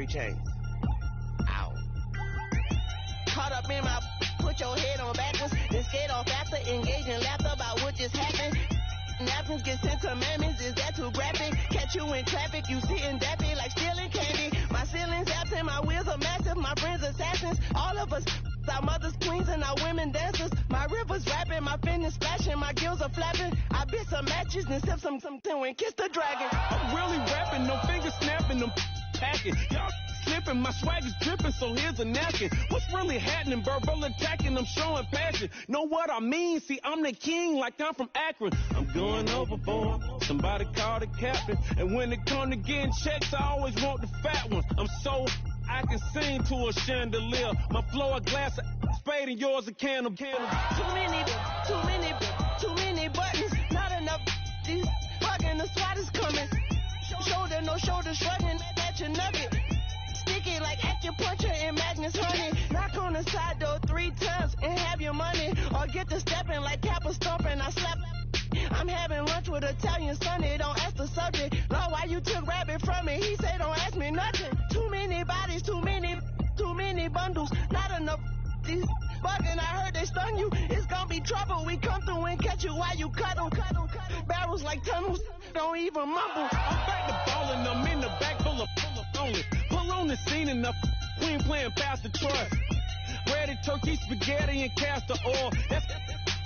3 chains. Ow. Caught up in my, put your head on backwards, then skate off after, engage in laughter about what just happened. Napkins get sent to mammies, is that too graphic? Catch you in traffic, you sitting dappy like stealing candy. My ceiling's absent, my wheels are massive, my friends assassins. All of us, our mothers queens and our women dancers. My rivers rapping, my fingers splashing, my gills are flapping. I bit some matches and sip something and kiss the dragon. I'm really rapping, no fingers snapping, them packing. Y'all slipping, my swag is dripping, so here's a napkin. What's really happening? Verbal attacking, I'm showing passion. Know what I mean? See, I'm the king like I'm from Akron. I'm going overboard, somebody call the captain. And when it come to getting checks, I always want the fat ones. I'm so I can sing to a chandelier. My flow a glass of spade and yours a can of candle. Too many buttons, not enough. These fucking the SWAT is coming. Shoulder, no shoulder, shrugging at your nugget. Sticky like acupuncture and Magnus honey. Knock on the side door 3 times and have your money. Or get to stepping like Kappa stomping. I slap. I'm having lunch with Italian Sunday. Don't ask the subject. Lord, why you took rabbit from me? He say don't ask me nothing. Too many bodies, too many bundles. Not enough. These bugging, I heard they stun you. It's gonna be trouble. We come through and catch you while you cuddle. Barrels like tunnels. Don't even mumble. I'm back to ballin', I'm in the back full of only. Pull on the scene and the queen playing Pastor Troy. Ready turkey, spaghetti, and castor oil. That's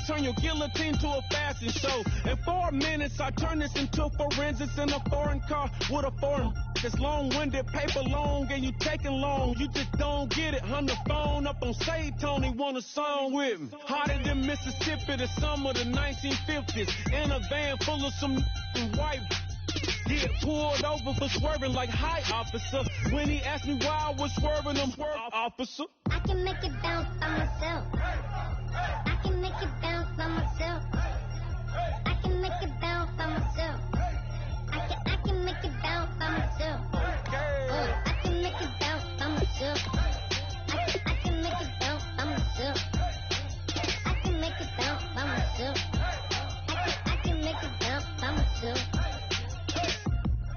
turn your guillotine to a fashion show. In 4 minutes, I turn this into forensics in a foreign car with a foreign. It's long-winded, paper long, and you taking long. You just don't get it. On the phone up on Say Tony, want a song with me. Hotter than Mississippi, the summer of the 1950s. In a van full of some white. Get pulled over for swerving like hi, officer. When he asked me why I was swerving, I'm swerve, officer. I can make it bounce by myself. I can make it bounce by myself. I can make it bounce by myself. I can make it bounce by myself. I can make it bounce by myself. I can make it bounce by myself. I can make it bounce by myself. I can make it bounce by myself.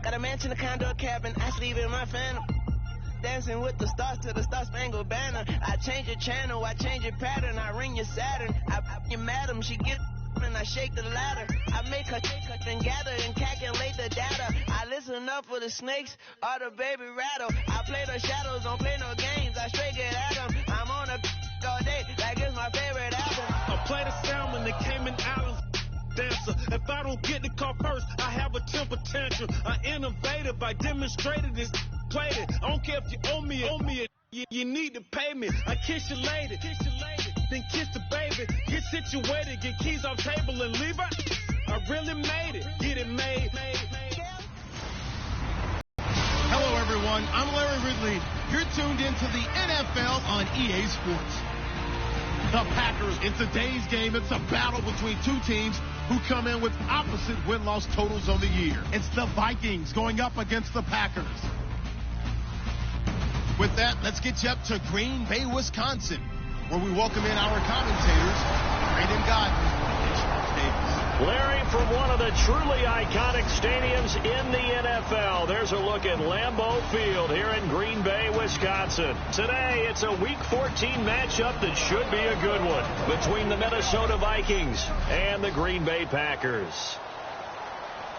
Got a mansion, a condo, a cabin, I sleep in my phantom. Dancing with the stars to the Star-Spangled Banner. I change your channel, I change your pattern, I ring your Saturn. I your madam, she get and I shake the ladder. I make her and gather and calculate the data. I listen up for the snakes or the baby rattle. I play the shadows, don't play no games, I straight get at them. I'm on a all day, like it's my favorite album. I play the salmon, the Cayman Islands dancer. If I don't get the car first, I have a temper tantrum. I innovated by demonstrating this. Played it. I don't care if you owe me it. You need to pay me. I kiss your lady, then kiss the baby. Get situated, get keys off table and leave her. I really made it. Get it made. Hello, everyone. I'm Larry Ridley. You're tuned into the NFL on EA Sports. The Packers, in today's game, it's a battle between 2 teams who come in with opposite win-loss totals on the year. It's the Vikings going up against the Packers. With that, let's get you up to Green Bay, Wisconsin, where we welcome in our commentators, Brandon Godden and Charles Davis. Larry, from one of the truly iconic stadiums in the NFL, there's a look at Lambeau Field here in Green Bay, Wisconsin. Today, it's a Week 14 matchup that should be a good one between the Minnesota Vikings and the Green Bay Packers.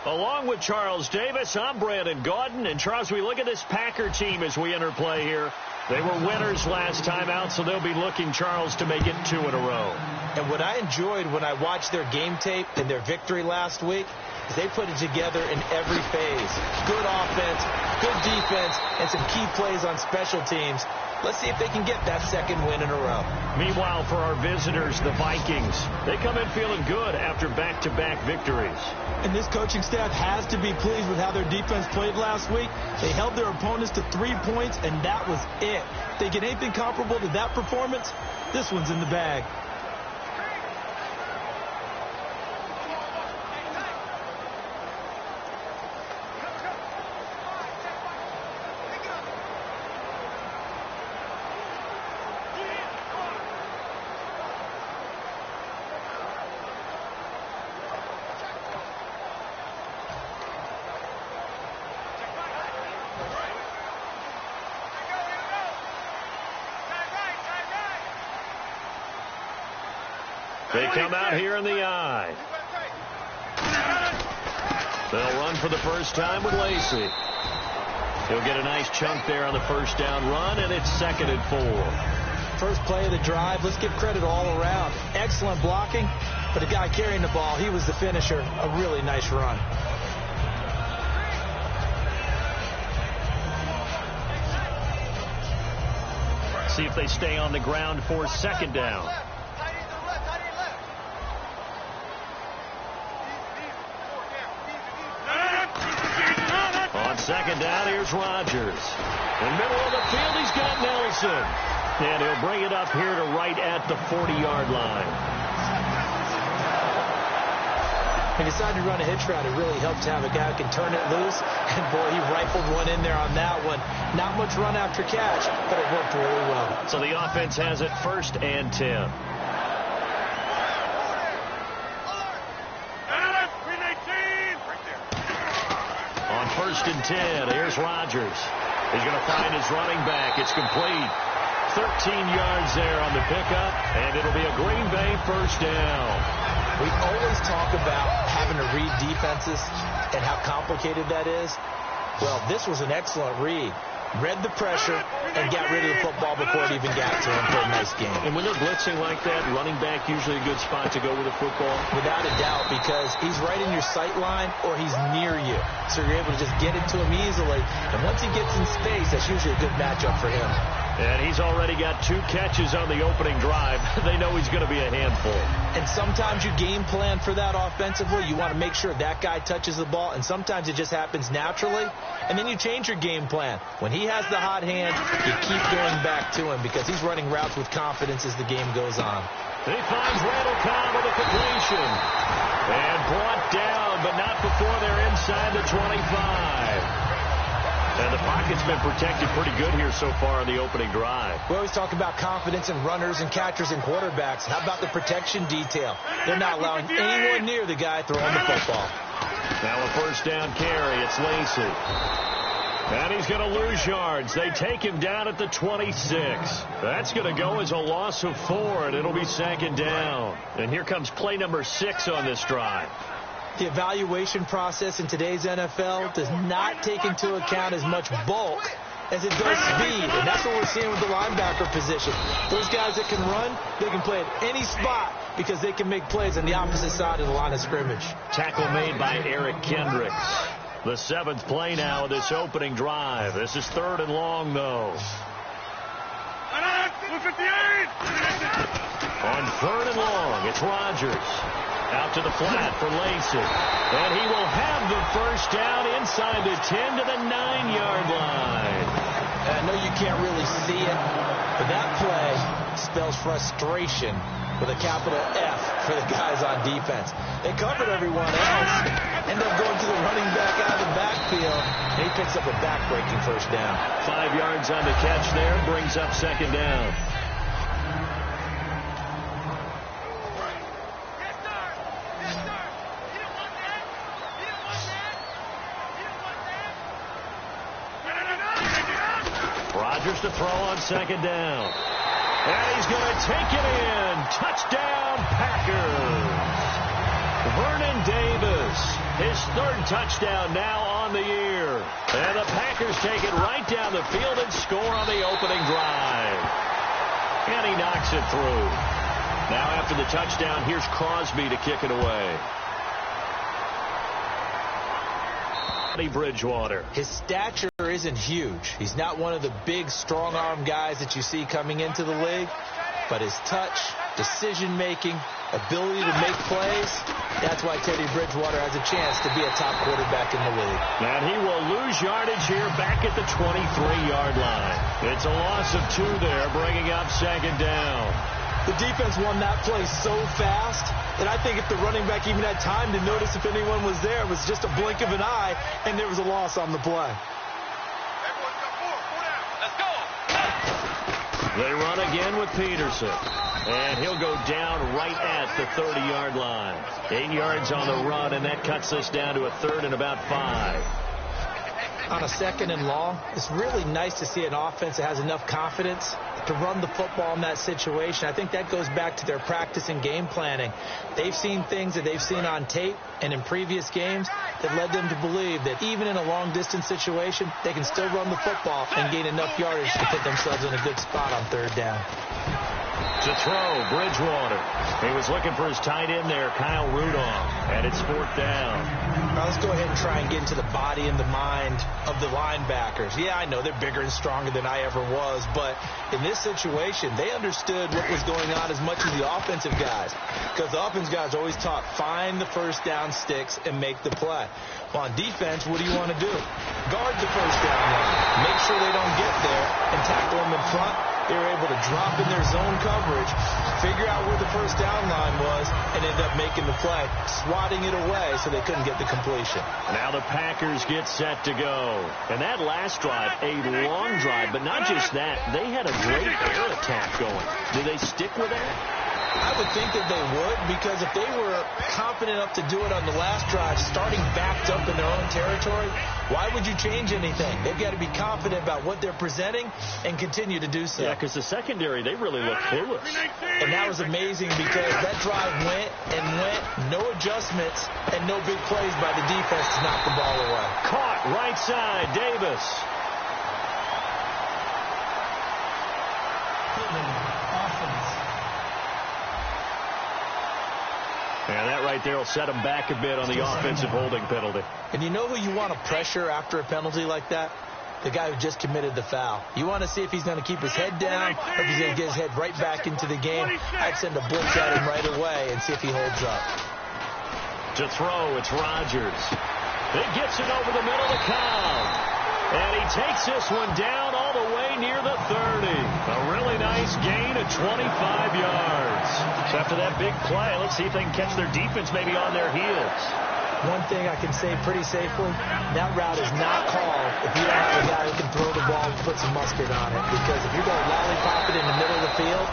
Along with Charles Davis, I'm Brandon Gaudin. And, Charles, we look at this Packer team as we enter play here. They were winners last time out, so they'll be looking, Charles, to make it 2 in a row. And what I enjoyed when I watched their game tape and their victory last week is they put it together in every phase. Good offense, good defense, and some key plays on special teams. Let's see if they can get that 2nd win in a row. Meanwhile, for our visitors, the Vikings, they come in feeling good after back-to-back victories. And this coaching staff has to be pleased with how their defense played last week. They held their opponents to 3 points, and that was it. If they get anything comparable to that performance, this one's in the bag. They come out here in the I. They'll run for the first time with Lacey. He'll get a nice chunk there on the first down run, and it's 2nd and 4. First play of the drive. Let's give credit all around. Excellent blocking, but the guy carrying the ball, he was the finisher. A really nice run. See if they stay on the ground for 2nd down. On 2nd down, here's Rodgers. In the middle of the field, he's got Nelson. And he'll bring it up here to right at the 40-yard line. He decided to run a hitch route. It really helped to have a guy who can turn it loose. And, boy, he rifled one in there on that one. Not much run after catch, but it worked really well. So the offense has it 1st and 10. On 1st and 10, here's Rodgers. He's going to find his running back. It's complete. 13 yards there on the pickup, and it'll be a Green Bay first down. We always talk about having to read defenses and how complicated that is. Well, this was an excellent read. Read the pressure and got rid of the football before it even got to him for a nice game. And when they're blitzing like that, running back usually a good spot to go with the football? Without a doubt, because he's right in your sight line or he's near you. So you're able to just get it to him easily. And once he gets in space, that's usually a good matchup for him. And he's already got 2 catches on the opening drive. They know he's going to be a handful. And sometimes you game plan for that offensively. You want to make sure that guy touches the ball. And sometimes it just happens naturally. And then you change your game plan. When he has the hot hand, you keep going back to him because he's running routes with confidence as the game goes on. He finds Randall Cobb with a completion. And brought down, but not before they're inside the 25. And the pocket's been protected pretty good here so far in the opening drive. We always talk about confidence in runners and catchers and quarterbacks. How about the protection detail? They're not allowing anyone near the guy throwing the football. Now a first down carry. It's Lacey. And he's going to lose yards. They take him down at the 26. That's going to go as a loss of 4, and it'll be 2nd down. And here comes play number 6 on this drive. The evaluation process in today's NFL does not take into account as much bulk as it does speed. And that's what we're seeing with the linebacker position. Those guys that can run, they can play at any spot because they can make plays on the opposite side of the line of scrimmage. Tackle made by Eric Kendricks. The 7th play now of this opening drive. This is 3rd and long, though. On 3rd and long, it's Rodgers. Out to the flat for Lacey. And he will have the first down inside the 10 to the 9-yard line. And I know you can't really see it, but that play spells frustration with a capital F for the guys on defense. They covered everyone else, end up going to the running back out of the backfield, and he picks up a back-breaking first down. 5 yards on the catch there, brings up 2nd down. Rodgers to throw on 2nd down. And he's going to take it in. Touchdown, Packers. Vernon Davis, his 3rd touchdown now on the year. And the Packers take it right down the field and score on the opening drive. And he knocks it through. Now after the touchdown, here's Crosby to kick it away. Bridgewater. His stature isn't huge. He's not one of the big, strong-arm guys that you see coming into the league. But his touch, decision-making, ability to make plays, that's why Teddy Bridgewater has a chance to be a top quarterback in the league. And he will lose yardage here back at the 23-yard line. It's a loss of 2 there, bringing up 2nd down. The defense won that play so fast that I think if the running back even had time to notice if anyone was there, it was just a blink of an eye, and there was a loss on the play. They run again with Peterson. And he'll go down right at the 30-yard line. 8 yards on the run, and that cuts us down to a 3rd and about 5. On a 2nd and long, it's really nice to see an offense that has enough confidence to run the football in that situation. I think that goes back to their practice and game planning. They've seen things that they've seen on tape and in previous games that led them to believe that even in a long-distance situation, they can still run the football and gain enough yardage to put themselves in a good spot on third down. To throw, Bridgewater. He was looking for his tight end there, Kyle Rudolph, and it's fourth down. Now let's go ahead and try and get into the body and the mind of the linebackers. Yeah, I know they're bigger and stronger than I ever was, but in this situation, they understood what was going on as much as the offensive guys, because the offensive guys always taught, find the first down sticks and make the play. Well, on defense, what do you want to do? Guard the first down line. Make sure they don't get there and tackle them in front. They were able to drop in their zone coverage, figure out where the first down line was, and end up making the play, swatting it away so they couldn't get the completion. Now the Packers get set to go. And that last drive, a long drive, but not just that. They had a great air attack going. Do they stick with that? I would think that they would, because if they were confident enough to do it on the last drive, starting backed up in their own territory, why would you change anything? They've got to be confident about what they're presenting and continue to do so. Yeah, because the secondary, they really look clueless. And that was amazing because that drive went and went, no adjustments, and no big plays by the defense to knock the ball away. Caught right side, Davis. And that right there will set them back a bit on the offensive holding penalty. And you know who you want to pressure after a penalty like that? The guy who just committed the foul. You want to see if he's going to keep his head down or if he's going to get his head right back into the game. I'd send a blitz at him right away and see if he holds up. To throw, it's Rodgers. He gets it over the middle to Cobb. And he takes this one down all the way near the 30. A really nice gain of 25 yards. So after that big play, let's see if they can catch their defense maybe on their heels. One thing I can say pretty safely, that route is not called if you don't have a guy who can throw the ball and put some mustard on it. Because if you're going to lollipop it in the middle of the field,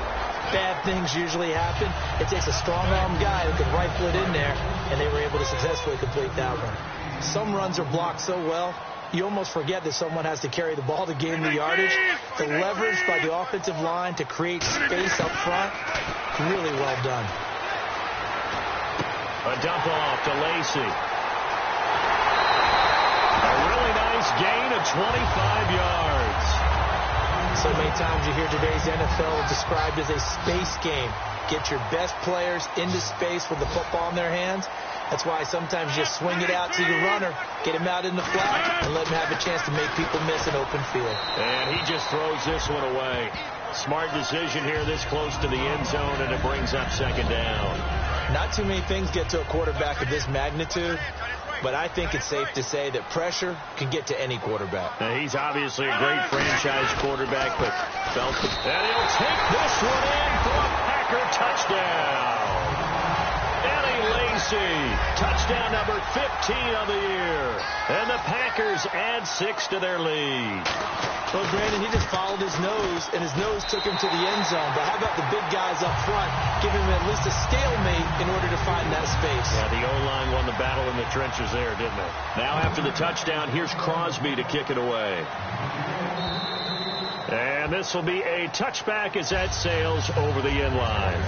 bad things usually happen. It takes a strong-arm guy who can rifle it in there, and they were able to successfully complete that one. Some runs are blocked so well, you almost forget that someone has to carry the ball to gain the yardage. The leverage by the offensive line to create space up front, really well done. A dump off to Lacey. A really nice gain of 25 yards. So many times you hear today's NFL described as a space game. Get your best players into space with the football in their hands. That's why sometimes you just swing it out to your runner, get him out in the flat, and let him have a chance to make people miss an open field. And he just throws this one away. Smart decision here this close to the end zone, and it brings up second down. Not too many things get to a quarterback of this magnitude, but I think it's safe to say that pressure can get to any quarterback. Now, he's obviously a great franchise quarterback, but felt it. And he'll take this one in for a Packer touchdown. Touchdown number 15 of the year. And the Packers add 6 to their lead. Well, Brandon, he just followed his nose, and his nose took him to the end zone. But how about the big guys up front? Give him at least a stalemate in order to find that space. Yeah, the O-line won the battle in the trenches there, didn't it? Now after the touchdown, here's Crosby to kick it away. And this will be a touchback as that sails over the end line.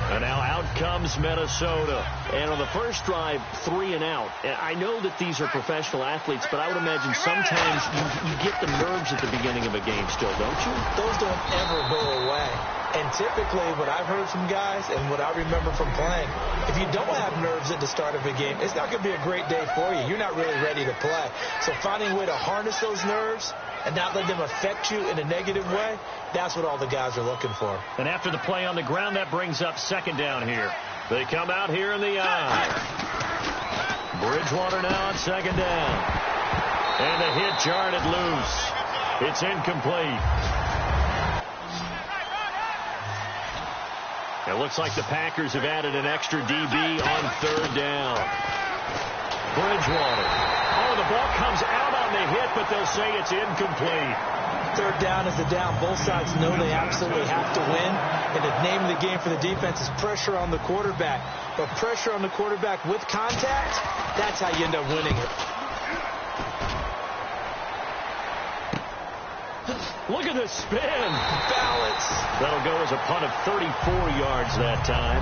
And now out comes Minnesota. And on the first drive, 3 and out. And I know that these are professional athletes, but I would imagine sometimes you get the nerves at the beginning of a game still, don't you? Those don't ever go away. And typically what I've heard from guys and what I remember from playing, if you don't have nerves at the start of a game, it's not going to be a great day for you. You're not really ready to play. So finding a way to harness those nerves and not let them affect you in a negative way, that's what all the guys are looking for. And after the play on the ground, that brings up second down here. They come out here in the eye. Bridgewater now on second down. And the hit jarred it loose. It's incomplete. It looks like the Packers have added an extra DB on third down. Bridgewater. Oh, the ball comes out on the hit, but they'll say it's incomplete. Third down is the down. Both sides know they absolutely have to win. And the name of the game for the defense is pressure on the quarterback. But pressure on the quarterback with contact, that's how you end up winning it. Look at this spin. Balance. That'll go as a punt of 34 yards that time.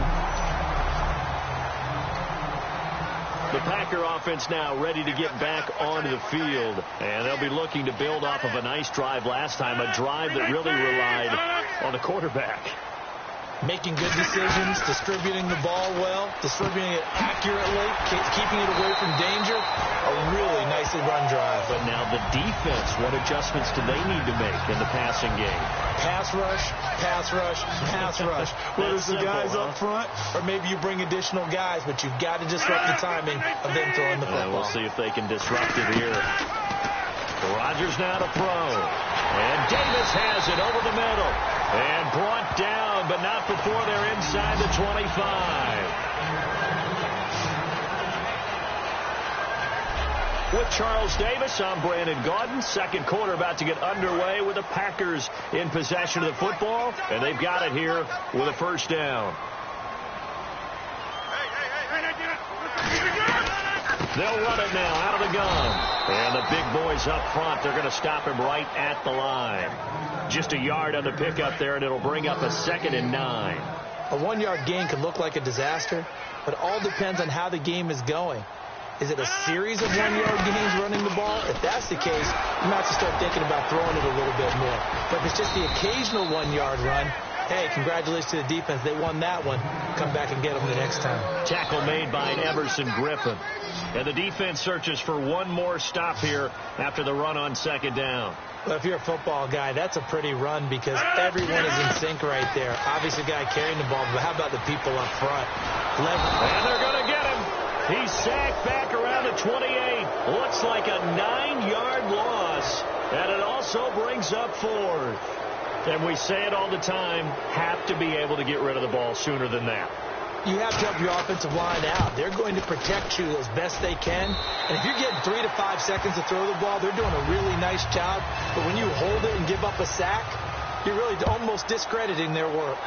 The Packer offense now ready to get back onto the field. And they'll be looking to build off of a nice drive last time, a drive that really relied on the quarterback. Making good decisions, distributing the ball well, distributing it accurately, keeping it away from danger. A really nicely run drive. But now the defense, what adjustments do they need to make in the passing game? Pass rush, pass rush, pass rush. Whether it's the guys up front, or maybe you bring additional guys, but you've got to disrupt the timing of them throwing the football. We'll see if they can disrupt it here. Rodgers now to throw. And Davis has it over the middle. And brought down, but not before they're inside the 25. With Charles Davis, I'm Brandon Gaudin. Second quarter about to get underway with the Packers in possession of the football. And they've got it here with a first down. They'll run it now out of the gun. And the big boys up front, they're going to stop him right at the line. Just a yard on the pickup there, and it'll bring up a 2nd and 9. A 1-yard gain could look like a disaster, but it all depends on how the game is going. Is it a series of 1-yard gains running the ball? If that's the case, you might have to start thinking about throwing it a little bit more. But if it's just the occasional 1-yard run, hey, congratulations to the defense. They won that one. Come back and get them the next time. Tackle made by Everson Griffin. And the defense searches for one more stop here after the run on 2nd down. Well, if you're a football guy, that's a pretty run because everyone is in sync right there. Obviously, the guy carrying the ball, but how about the people up front? And they're going to get him. He's sacked back around the 28. Looks like a 9-yard loss. And it also brings up 4th. And we say it all the time, have to be able to get rid of the ball sooner than that. You have to help your offensive line out. They're going to protect you as best they can. And if you're getting 3 to 5 seconds to throw the ball, they're doing a really nice job. But when you hold it and give up a sack, you're really almost discrediting their work.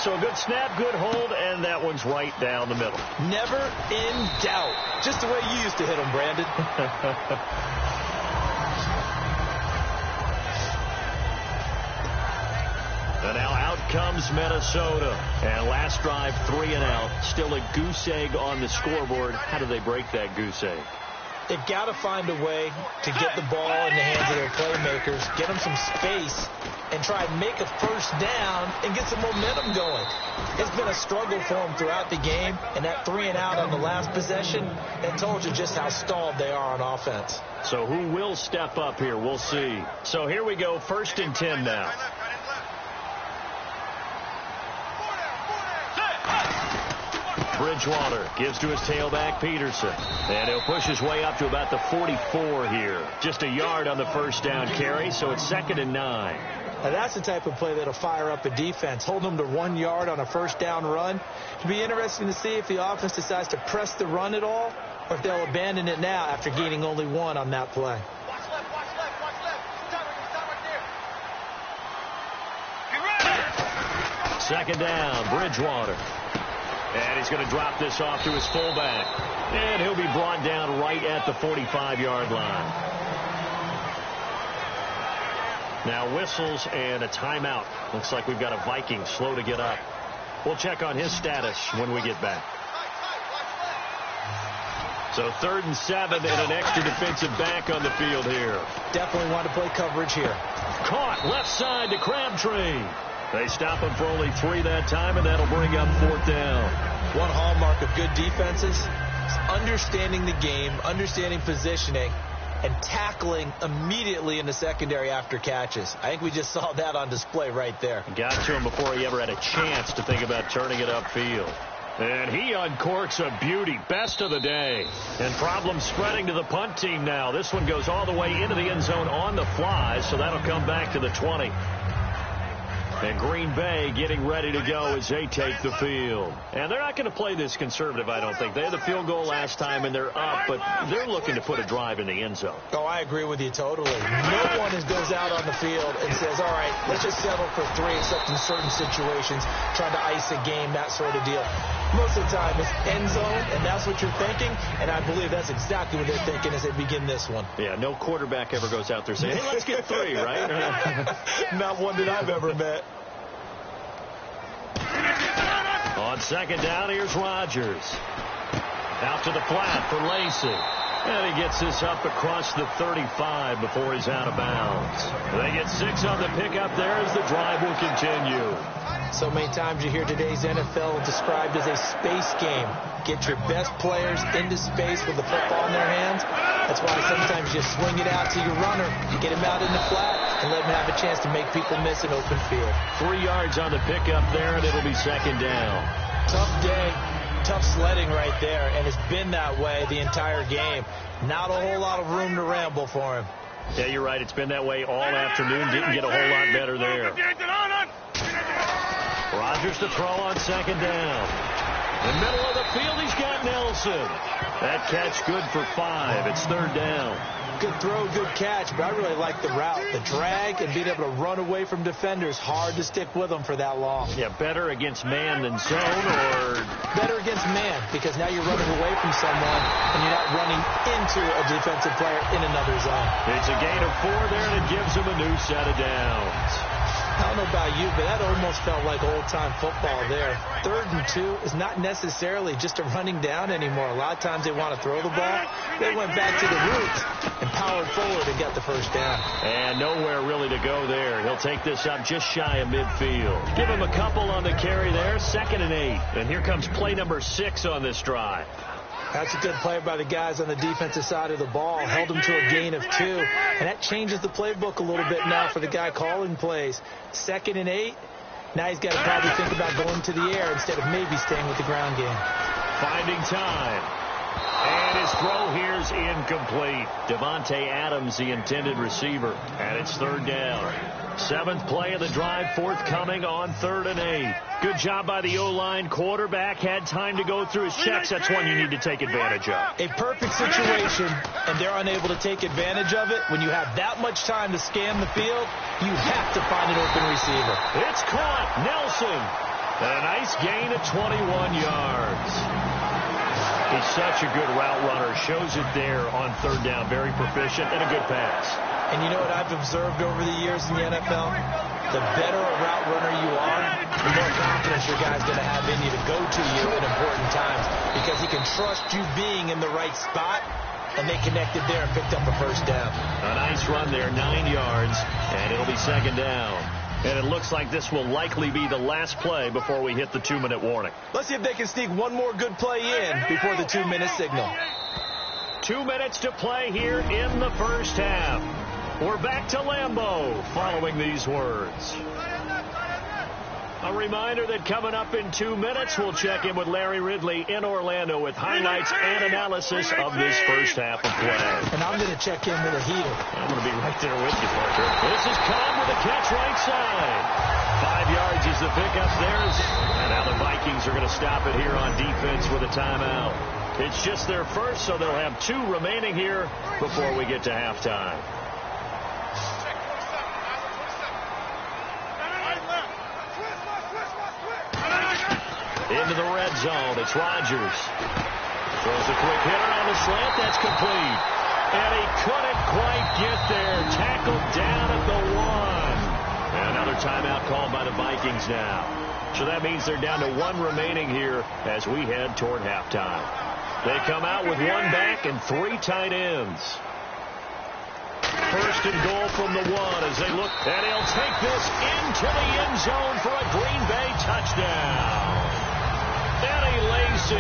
So a good snap, good hold, and that one's right down the middle. Never in doubt. Just the way you used to hit them, Brandon. And now out comes Minnesota. And last drive, 3 and out. Still a goose egg on the scoreboard. How do they break that goose egg? They've got to find a way to get the ball in the hands of their playmakers, get them some space, and try and make a first down and get some momentum going. It's been a struggle for them throughout the game, and that 3 and out on the last possession, that told you just how stalled they are on offense. So who will step up here? We'll see. So here we go, 1st and 10 now. Bridgewater gives to his tailback, Peterson. And he'll push his way up to about the 44 here. Just a yard on the first down carry, so it's 2nd and 9. Now that's the type of play that'll fire up a defense. Hold them to 1 yard on a first down run. It'll be interesting to see if the offense decides to press the run at all, or if they'll abandon it now after gaining only 1 on that play. Watch left. Stop right there. 2nd down, Bridgewater. And he's going to drop this off to his fullback. And he'll be brought down right at the 45-yard line. Now whistles and a timeout. Looks like we've got a Viking slow to get up. We'll check on his status when we get back. So 3rd and 7 and an extra defensive back on the field here. Definitely want to play coverage here. Caught left side to Crabtree. They stop him for only 3 that time, and that'll bring up 4th down. One hallmark of good defenses is understanding the game, understanding positioning, and tackling immediately in the secondary after catches. I think we just saw that on display right there. Got to him before he ever had a chance to think about turning it upfield. And he uncorks a beauty. Best of the day. And problems spreading to the punt team now. This one goes all the way into the end zone on the fly, so that'll come back to the 20. And Green Bay getting ready to go as they take the field. And they're not going to play this conservative, I don't think. They had the field goal last time, and they're up, but they're looking to put a drive in the end zone. Oh, I agree with you totally. No one goes out on the field and says, all right, let's just settle for 3, except in certain situations, trying to ice a game, that sort of deal. Most of the time, it's end zone, and that's what you're thinking, and I believe that's exactly what they're thinking as they begin this one. Yeah, no quarterback ever goes out there saying, hey, let's get 3, right? Not one that I've ever met. On second down, here's Rodgers. Out to the flat for Lacy. And he gets this up across the 35 before he's out of bounds. They get 6 on the pickup there as the drive will continue. So many times you hear today's NFL described as a space game. Get your best players into space with the football in their hands. That's why sometimes you swing it out to your runner, get him out in the flat, and let him have a chance to make people miss an open field. 3 yards on the pickup there, and it'll be second down. Tough day. Tough sledding right there, and it's been that way the entire game. Not a whole lot of room to ramble for him. Yeah, you're right. It's been that way all afternoon. Didn't get a whole lot better there. Rodgers to throw on second down. In the middle of the field, he's got Nelson. That catch good for 5. It's third down. Good throw, good catch, but I really like the route. The drag and being able to run away from defenders. Hard to stick with them for that long. Yeah, better against man than zone, or better against man, because now you're running away from someone and you're not running into a defensive player in another zone. It's a gain of 4 there, and it gives him a new set of downs. I don't know about you, but that almost felt like old-time football there. 3rd and 2 is not necessarily just a running down anymore. A lot of times they want to throw the ball. They went back to the roots and powered forward and got the first down. And nowhere really to go there. He'll take this up just shy of midfield. Give him a couple on the carry there. 2nd and 8. And here comes play number 6 on this drive. That's a good play by the guys on the defensive side of the ball. Held them to a gain of 2. And that changes the playbook a little bit now for the guy calling plays. 2nd and 8. Now he's got to probably think about going to the air instead of maybe staying with the ground game. Finding time. And his throw here's incomplete. Devontae Adams, the intended receiver. And it's third down. 7th play of the drive, forthcoming on 3rd and 8. Good job by the O-line. Quarterback had time to go through his checks. That's one you need to take advantage of. A perfect situation, and they're unable to take advantage of it. When you have that much time to scan the field, you have to find an open receiver. It's caught. Nelson. And a nice gain of 21 yards. He's such a good route runner. Shows it there on 3rd down. Very proficient and a good pass. And you know what I've observed over the years in the NFL? The better a route runner you are, the more confidence your guy's going to have in you to go to you at important times, because he can trust you being in the right spot, and they connected there and picked up a first down. A nice run there, 9 yards, and it'll be second down. And it looks like this will likely be the last play before we hit the 2-minute warning. Let's see if they can sneak one more good play in before the 2-minute signal. 2 minutes to play here in the first half. We're back to Lambeau following these words. A reminder that coming up in 2 minutes, we'll check in with Larry Ridley in Orlando with highlights and analysis of this first half of play. And I'm going to check in with a heater. I'm going to be right there with you, Parker. This is Cobb with a catch right side. 5 yards is the pickup there. And now the Vikings are going to stop it here on defense with a timeout. It's just their first, so they'll have 2 remaining here before we get to halftime. Into the red zone. It's Rodgers. Throws a quick hitter on the slant. That's complete. And he couldn't quite get there. Tackled down at the 1. And another timeout called by the Vikings now. So that means they're down to 1 remaining here as we head toward halftime. They come out with 1 back and 3 tight ends. First and goal from the 1 as they look. And he'll take this into the end zone for a Green Bay touchdown. Eddie Lacy,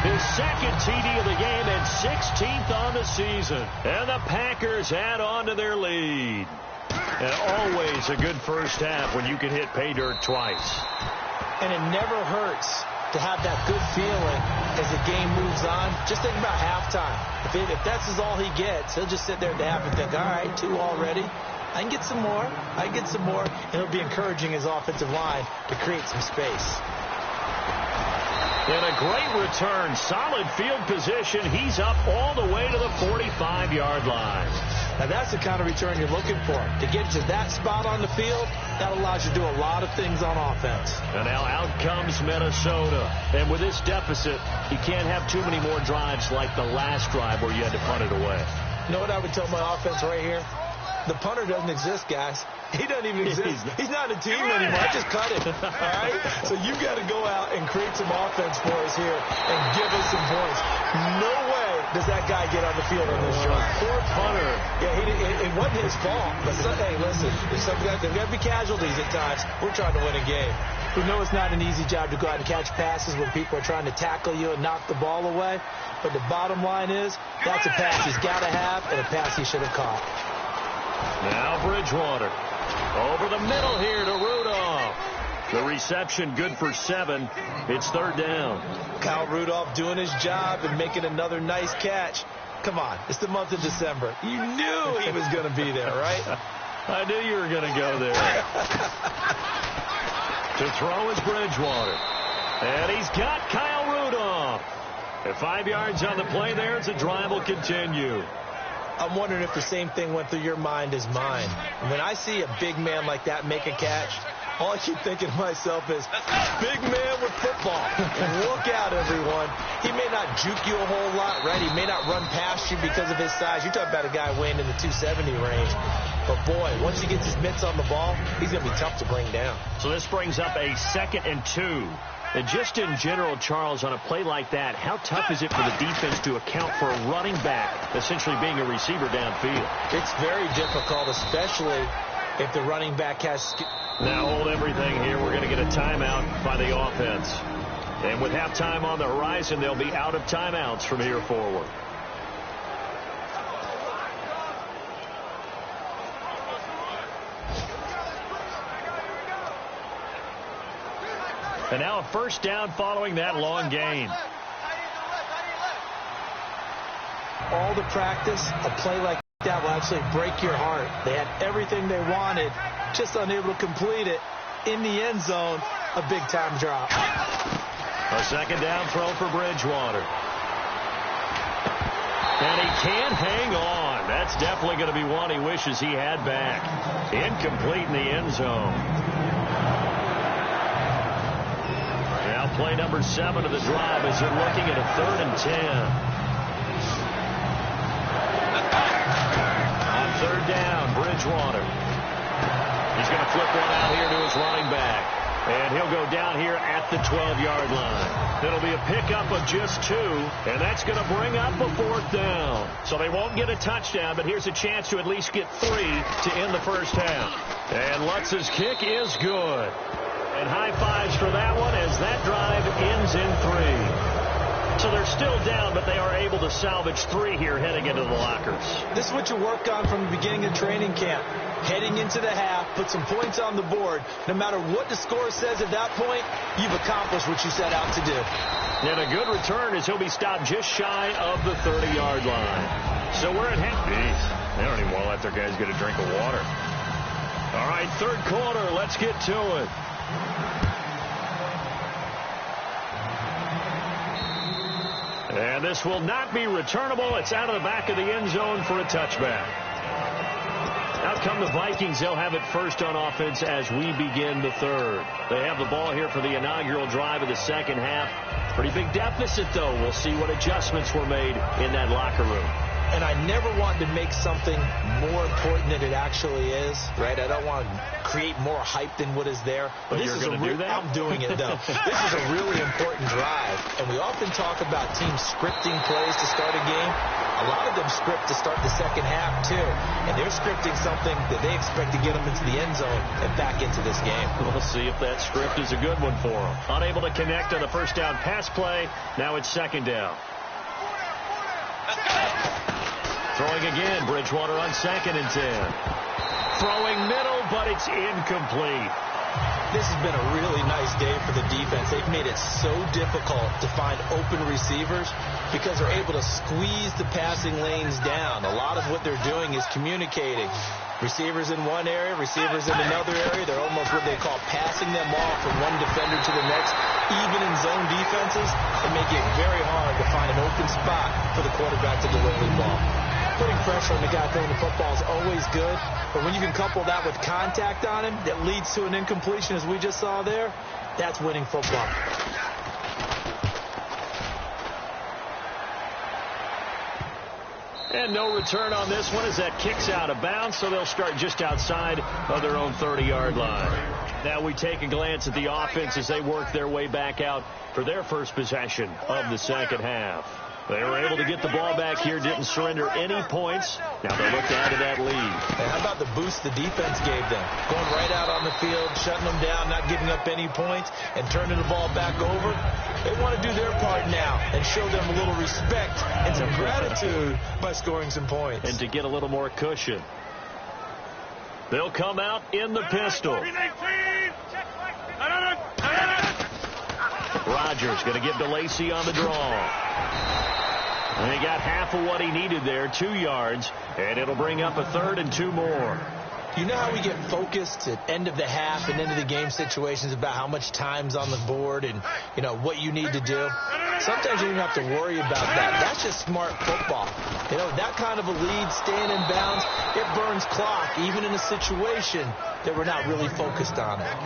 his 2nd TD of the game and 16th on the season. And the Packers add on to their lead. And always a good first half when you can hit pay dirt twice. And it never hurts to have that good feeling as the game moves on. Just think about halftime. If that's all he gets, he'll just sit there at the half and think, all right, 2 already. I can get some more. And it'll be encouraging his offensive line to create some space. And a great return. Solid field position. He's up all the way to the 45-yard line. Now, that's the kind of return you're looking for. To get to that spot on the field, that allows you to do a lot of things on offense. And now out comes Minnesota. And with this deficit, you can't have too many more drives like the last drive where you had to punt it away. You know what I would tell my offense right here? The punter doesn't exist, guys. He doesn't even exist. He's not a team anymore. I just cut him. All right? So you got to go out and create some offense for us here and give us some points. No way does that guy get on the field on this drive. Poor punter. Yeah, it wasn't his fault. But hey, listen, there's got to be casualties at times. We're trying to win a game. We know it's not an easy job to go out and catch passes when people are trying to tackle you and knock the ball away. But the bottom line is that's a pass he's got to have and a pass he should have caught. Now Bridgewater. Over the middle here to Rudolph. The reception good for 7. It's 3rd down. Kyle Rudolph doing his job and making another nice catch. Come on, it's the month of December. You knew he was going to be there, right? I knew you were going to go there. To throw is Bridgewater. And he's got Kyle Rudolph. At 5 yards on the play there, as the drive will continue. I'm wondering if the same thing went through your mind as mine. When I see a big man like that make a catch, all I keep thinking to myself is, big man with football. Look out, everyone. He may not juke you a whole lot, right? He may not run past you because of his size. You're talking about a guy weighing in the 270 range. But, boy, once he gets his mitts on the ball, he's going to be tough to bring down. So this brings up a 2nd and 2. And just in general, Charles, on a play like that, how tough is it for the defense to account for a running back essentially being a receiver downfield? It's very difficult, especially if the running back has... Now hold everything here. We're going to get a timeout by the offense. And with halftime on the horizon, they'll be out of timeouts from here forward. And now a 1st down following that long gain. All the practice, a play like that will actually break your heart. They had everything they wanted, just unable to complete it. In the end zone, a big-time drop. A 2nd down throw for Bridgewater. And he can't hang on. That's definitely going to be one he wishes he had back. Incomplete in the end zone. Now play number 7 of the drive as they're looking at a 3rd and 10. On 3rd down, Bridgewater. He's going to flip one out here to his running back. And he'll go down here at the 12-yard line. It'll be a pickup of just 2, and that's going to bring up a 4th down. So they won't get a touchdown, but here's a chance to at least get 3 to end the first half. And Lutz's kick is good. And high fives for that one as that drive ends in 3. So they're still down, but they are able to salvage 3 here heading into the lockers. This is what you work on from the beginning of training camp. Heading into the half, put some points on the board. No matter what the score says at that point, you've accomplished what you set out to do. And a good return as he'll be stopped just shy of the 30-yard line. So we're at half. Jeez, they don't even want to let their guys get a drink of water. All right, 3rd quarter, let's get to it. And this will not be returnable. It's out of the back of the end zone for a touchback. Out come the Vikings. They'll have it first on offense as we begin the 3rd. They have the ball here for the inaugural drive of the 2nd half. Pretty big deficit, though. We'll see what adjustments were made in that locker room. And I never want to make something more important than it actually is, right? I don't want to create more hype than what is there. But you're going to do that? I'm doing it, though. This is a really important drive. And we often talk about teams scripting plays to start a game. A lot of them script to start the 2nd half, too. And they're scripting something that they expect to get them into the end zone and back into this game. We'll see if that script is a good one for them. Unable to connect on the 1st down pass play. Now it's 2nd down. Throwing again, Bridgewater on 2nd and 10. Throwing middle, but it's incomplete. This has been a really nice day for the defense. They've made it so difficult to find open receivers because they're able to squeeze the passing lanes down. A lot of what they're doing is communicating. Receivers in one area, receivers in another area. They're almost what they call passing them off from one defender to the next. Even in zone defenses, it make it very hard to find an open spot for the quarterback to deliver the ball. Putting pressure on the guy throwing the football is always good, but when you can couple that with contact on him that leads to an incompletion, as we just saw there, that's winning football. And no return on this one as that kicks out of bounds, so they'll start just outside of their own 30-yard line. Now we take a glance at the offense as they work their way back out for their first possession of the second half. They were able to get the ball back here, didn't surrender any points. Now they look to add to that lead. And how about the boost the defense gave them? Going right out on the field, shutting them down, not giving up any points, and turning the ball back over. They want to do their part now and show them a little respect and some gratitude by scoring some points. And to get a little more cushion. They'll come out in the pistol. Rodgers going to give to Lacey on the draw. And he got half of what he needed there, 2 yards, and it'll bring up a 3rd and 2 more. You know how we get focused at end of the half and end of the game situations about how much time's on the board and, you know, what you need to do? Sometimes you don't have to worry about that. That's just smart football. You know, that kind of a lead, staying in bounds, it burns clock, even in a situation that we're not really focused on it.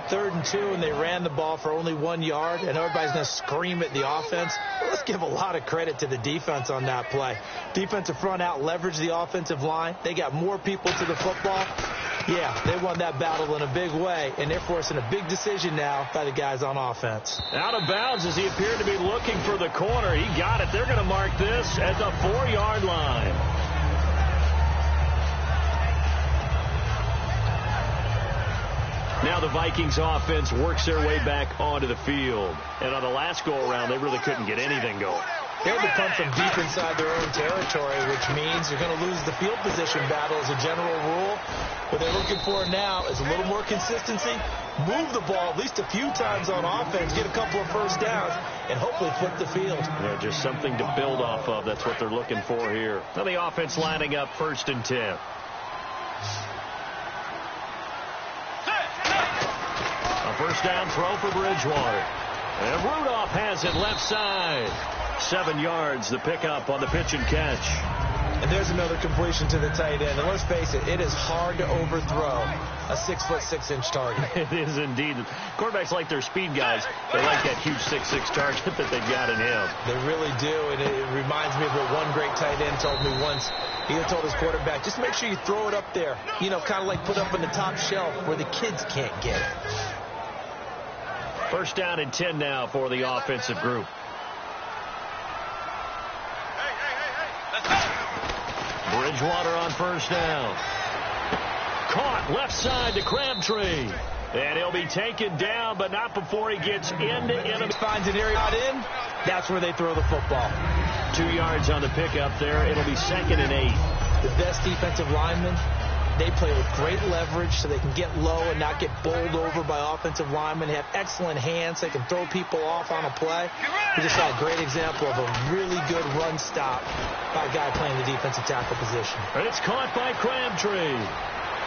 3rd and 2, and they ran the ball for only 1 yard, and everybody's going to scream at the offense. Well, let's give a lot of credit to the defense on that play. Defensive front out leveraged the offensive line. They got more people to the football. Yeah, they won that battle in a big way, and they're forcing a big decision now by the guys on offense. Out of bounds as he appeared to be looking for the corner. He got it. They're going to mark this at the 4-yard line. Now the Vikings offense works their way back onto the field. And on the last go-around, they really couldn't get anything going. They had to punt from deep inside their own territory, which means you're going to lose the field position battle as a general rule. What they're looking for now is a little more consistency, move the ball at least a few times on offense, get a couple of first downs, and hopefully flip the field. Yeah, just something to build off of. That's what they're looking for here. Now the offense lining up 1st and 10. A first down throw for Bridgewater. And Rudolph has it left side. 7 yards, the pickup on the pitch and catch. And there's another completion to the tight end. And let's face it, it is hard to overthrow a 6'6" target. It is indeed. Quarterbacks like their speed guys. They like that huge 6'6" target that they've got in him. They really do. And it reminds me of what one great tight end told me once. He told his quarterback, just make sure you throw it up there. You know, kind of like put up on the top shelf where the kids can't get it. First down and 10 now for the offensive group. Bridgewater on first down. Caught left side to Crabtree. And he'll be taken down, but not before he gets into enemy. Finds an area out in. That's where they throw the football. 2 yards on the pickup there. It'll be 2nd and 8. The best defensive linemen, they play with great leverage so they can get low and not get bowled over by offensive linemen. They have excellent hands. They can throw people off on a play. We just saw a great example of a really good run stop by a guy playing the defensive tackle position. And it's caught by Crabtree.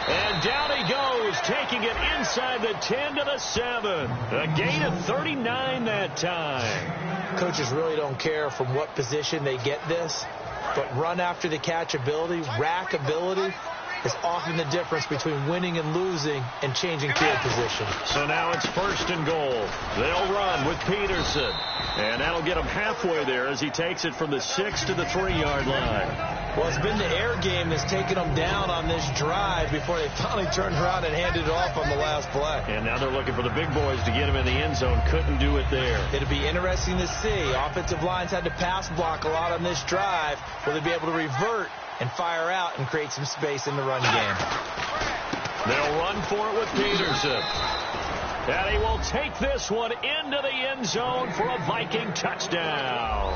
And down he goes, taking it inside the 10 to the 7. A gain of 39 that time. Coaches really don't care from what position they get this, but run after the catch ability, rack ability, is often the difference between winning and losing and changing field position. So now it's 1st and goal. They'll run with Peterson. And that'll get him halfway there as he takes it from the 6 to the 3-yard line. Well, it's been the air game that's taken them down on this drive before they finally turned around and handed it off on the last play. And now they're looking for the big boys to get him in the end zone. Couldn't do it there. It'll be interesting to see. Offensive lines had to pass block a lot on this drive. Will they be able to revert and fire out and create some space in the run game? They'll run for it with Peterson. And he will take this one into the end zone for a Viking touchdown.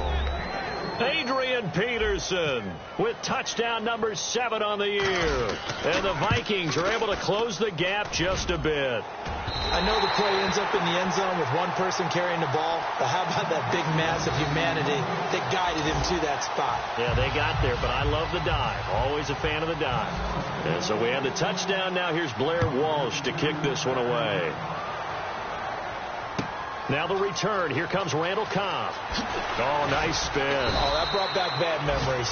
Adrian Peterson with touchdown number 7 on the year. And the Vikings are able to close the gap just a bit. I know the play ends up in the end zone with one person carrying the ball, but how about that big mass of humanity that guided him to that spot? Yeah, they got there, but I love the dive. Always a fan of the dive. And so we have the touchdown. Now here's Blair Walsh to kick this one away. Now the return. Here comes Randall Cobb. Oh, nice spin. Oh, that brought back bad memories.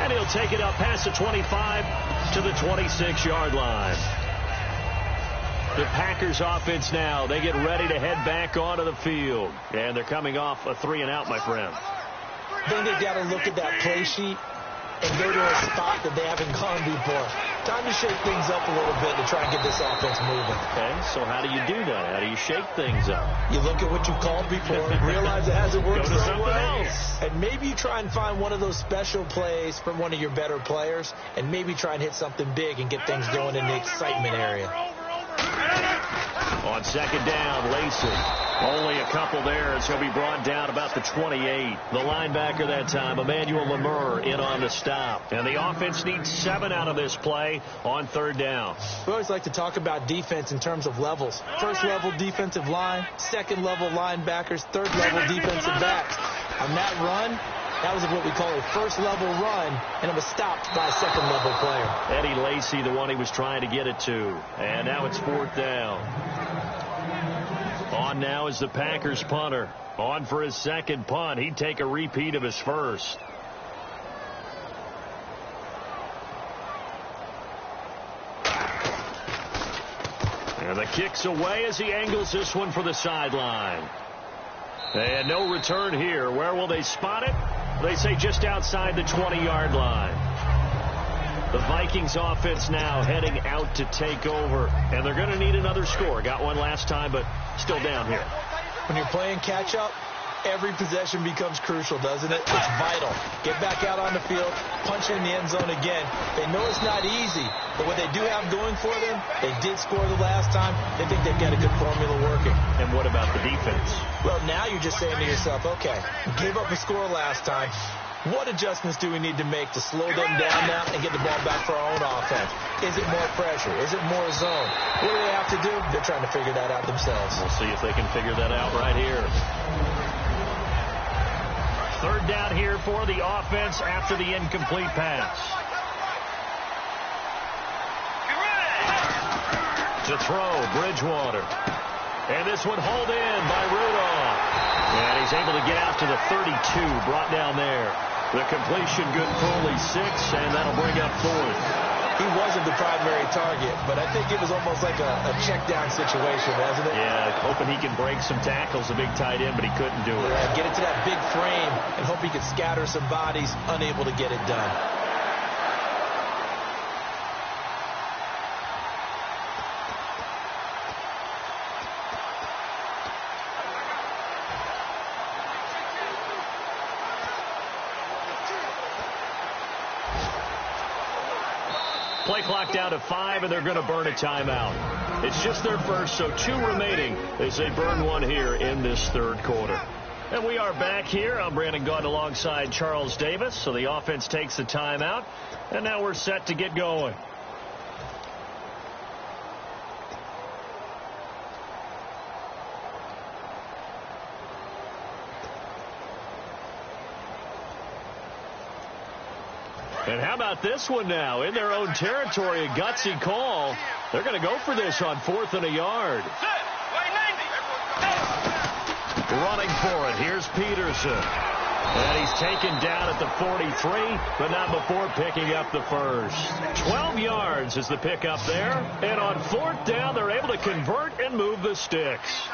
And he'll take it up past the 25 to the 26-yard line. The Packers offense now. They get ready to head back onto the field. And they're coming off a 3-and-out, my friend. I think they've got to look at that play sheet and go to a spot that they haven't gone before. Time to shake things up a little bit to try and get this offense moving. Okay, so how do you do that? How do you shake things up? You look at what you called before, realize it hasn't worked Go to so something well, else. and maybe you try and find one of those special plays from one of your better players, and maybe try and hit something big and get things going in the excitement area. On second down, Lacey. Only a couple there as he'll be brought down about the 28. The linebacker that time, Emmanuel Lemur, in on the stop. And the offense needs 7 out of this play on third down. We always like to talk about defense in terms of levels. First level defensive line, second level linebackers, third level defensive backs. On that run, that was what we call a first level run, and it was stopped by a second level player. Eddie Lacy, the one he was trying to get it to. And now it's fourth down. On now is the Packers punter. On for his second punt. He'd take a repeat of his first. And the kick's away as he angles this one for the sideline. And no return here. Where will they spot it? They say just outside the 20-yard line. The Vikings offense now heading out to take over. And they're going to need another score. Got one last time, but still down here. When you're playing catch-up, every possession becomes crucial, doesn't it? It's vital. Get back out on the field, punch in the end zone again. They know it's not easy, but what they do have going for them, they did score the last time. They think they've got a good formula working. And what about the defense? Well, now you're just saying to yourself, okay, gave up a score last time. What adjustments do we need to make to slow them down now and get the ball back for our own offense? Is it more pressure? Is it more zone? What do they have to do? They're trying to figure that out themselves. We'll see if they can figure that out right here. Third down here for the offense after the incomplete pass. To throw, Bridgewater. And this one hauled in by Rudolph. And he's able to get out to the 32, brought down there. The completion good for only 6, and that'll bring up fourth. He wasn't the primary target, but I think it was almost like a check down situation, wasn't it? Yeah, hoping he can break some tackles, a big tight end, but he couldn't do it. Yeah, get it to that big frame and hope he could scatter some bodies, unable to get it done. Play clock down to 5, and they're going to burn a timeout. It's just their first, so 2 remaining as they burn one here in this third quarter. And we are back here. I'm Brandon Gaudin alongside Charles Davis. So the offense takes the timeout, and now we're set to get going. And how about this one now? In their own territory, a gutsy call. They're going to go for this on 4th and a yard. Running for it. Here's Peterson. And he's taken down at the 43, but not before picking up the first. 12 yards is the pickup there. And on 4th down, they're able to convert and move the sticks.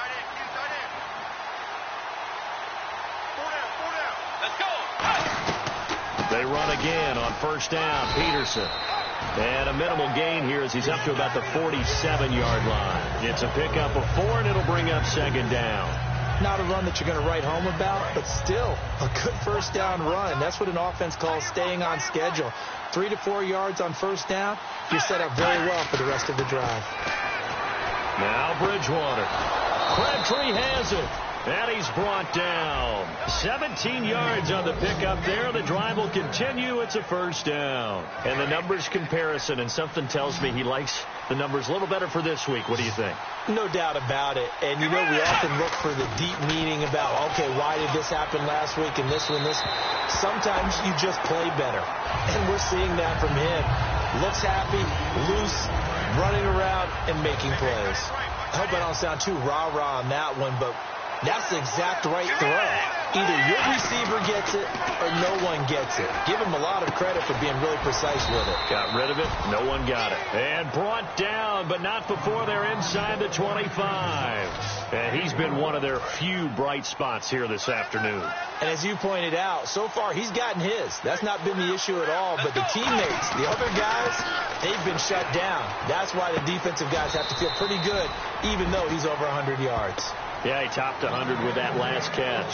They run again on 1st down. Peterson. And a minimal gain here as he's up to about the 47-yard line. It's a pickup of 4, and it'll bring up 2nd down. Not a run that you're going to write home about, but still a good 1st down run. That's what an offense calls staying on schedule. 3 to 4 yards on 1st down. You're set up very well for the rest of the drive. Now Bridgewater. Crabtree has it. And he's brought down. 17 yards on the pickup there. The drive will continue. It's a first down. And the numbers comparison, and something tells me he likes the numbers a little better for this week. What do you think? No doubt about it. And, you know, we often look for the deep meaning about, okay, why did this happen last week and this one, this. Sometimes you just play better. And we're seeing that from him. Looks happy, loose, running around, and making plays. I hope I don't sound too rah-rah on that one, but that's the exact right throw. Either your receiver gets it or no one gets it. Give him a lot of credit for being really precise with it. Got rid of it. No one got it. And brought down, but not before they're inside the 25. And he's been one of their few bright spots here this afternoon. And as you pointed out, so far he's gotten his. That's not been the issue at all. But the teammates, the other guys, they've been shut down. That's why the defensive guys have to feel pretty good, even though he's over 100 yards. Yeah, he topped 100 with that last catch.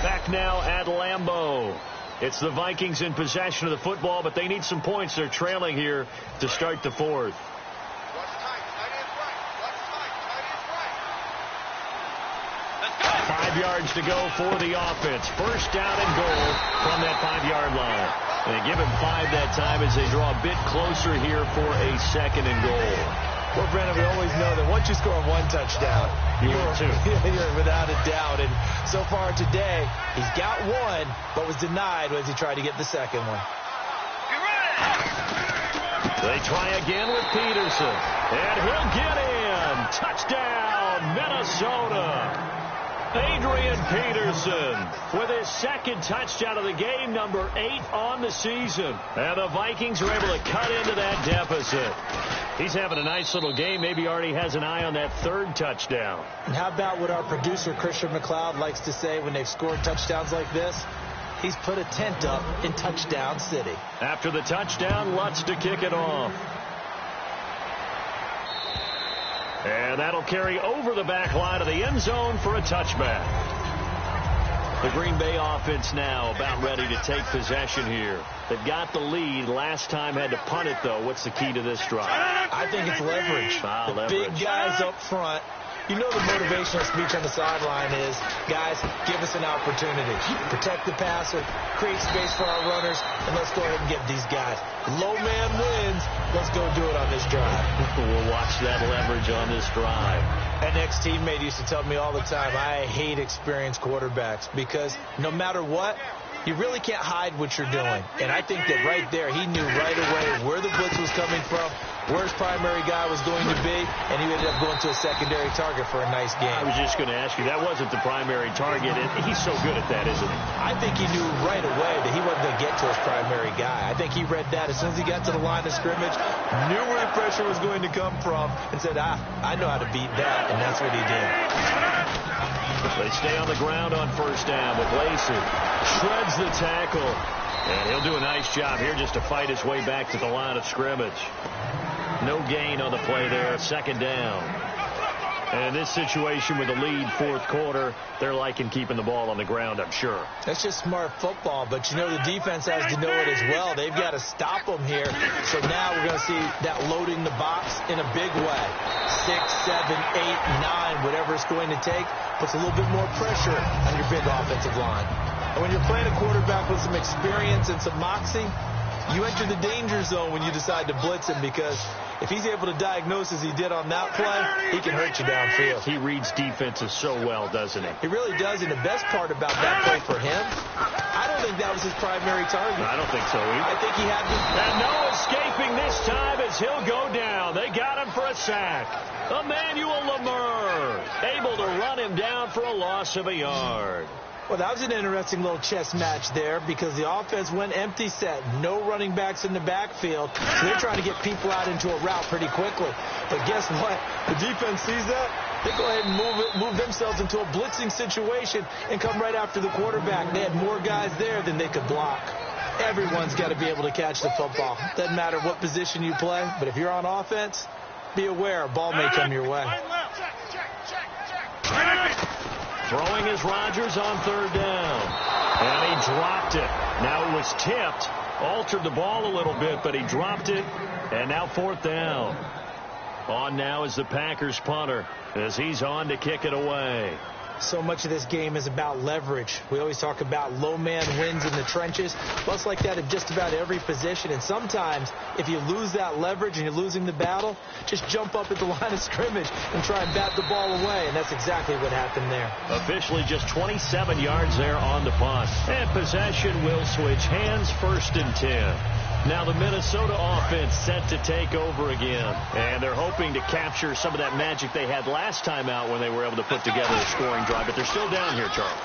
Back now at Lambeau. It's the Vikings in possession of the football, but they need some points. They're trailing here to start the fourth. 5 yards to go for the offense. First down and goal from that 5-yard line. They give him 5 that time as they draw a bit closer here for a second and goal. Well, Brandon, we always know that once you score one touchdown, you're without a doubt. And so far today, he's got one, but was denied as he tried to get the second one. They try again with Peterson, and he'll get in. Touchdown, Minnesota. Adrian Peterson with his second touchdown of the game, number 8 on the season. And the Vikings are able to cut into that deficit. He's having a nice little game. Maybe already has an eye on that third touchdown. And how about what our producer, Christian McLeod, likes to say when they've scored touchdowns like this? He's put a tent up in Touchdown City. After the touchdown, Lutz to kick it off. And that'll carry over the back line of the end zone for a touchback. The Green Bay offense now about ready to take possession here. They've got the lead. Last time had to punt it, though. What's the key to this drive? I think it's leverage. Big guys up front. You know the motivational speech on the sideline is, guys, give us an opportunity. Protect the passer, create space for our runners, and let's go ahead and get these guys. Low man wins. Let's go do it on this drive. We'll watch that leverage on this drive. An ex-teammate used to tell me all the time, I hate experienced quarterbacks because no matter what, you really can't hide what you're doing. And I think that right there, he knew right away where the blitz was coming from, where his primary guy was going to be, and he ended up going to a secondary target for a nice game. I was just going to ask you, that wasn't the primary target. He's so good at that, isn't he? I think he knew right away that he wasn't going to get to his primary guy. I think he read that as soon as he got to the line of scrimmage, knew where the pressure was going to come from, and said, I know how to beat that, and that's what he did. They stay on the ground on first down with Lacey. Shreds the tackle. And he'll do a nice job here just to fight his way back to the line of scrimmage. No gain on the play there. Second down. And in this situation with the lead fourth quarter, they're liking keeping the ball on the ground, I'm sure. That's just smart football, but you know the defense has to know it as well. They've got to stop them here. So now we're going to see that loading the box in a big way. 6, 7, 8, 9, whatever it's going to take, puts a little bit more pressure on your big offensive line. And when you're playing a quarterback with some experience and some moxie, you enter the danger zone when you decide to blitz him, because if he's able to diagnose as he did on that play, he can hurt you downfield. He reads defenses so well, doesn't he? He really does, and the best part about that play for him, I don't think that was his primary target. I don't think so either. I think he had to. And no escaping this time as he'll go down. They got him for a sack. Emmanuel Lemur able to run him down for a loss of a yard. Well, that was an interesting little chess match there because the offense went empty set. No running backs in the backfield. So they're trying to get people out into a route pretty quickly. But guess what? The defense sees that. They go ahead and move themselves into a blitzing situation and come right after the quarterback. They had more guys there than they could block. Everyone's got to be able to catch the football. Doesn't matter what position you play, but if you're on offense, be aware a ball may come your way. Throwing is Rodgers on third down. And he dropped it. Now it was tipped. Altered the ball a little bit, but he dropped it. And now fourth down. On now is the Packers punter as he's on to kick it away. So much of this game is about leverage. We always talk about low man wins in the trenches. Well, it's like that in just about every position. And sometimes, if you lose that leverage and you're losing the battle, just jump up at the line of scrimmage and try and bat the ball away. And that's exactly what happened there. Officially just 27 yards there on the punt. And possession will switch hands, 1st and 10. Now the Minnesota offense set to take over again. And they're hoping to capture some of that magic they had last time out when they were able to put together a scoring drive. But they're still down here, Charles.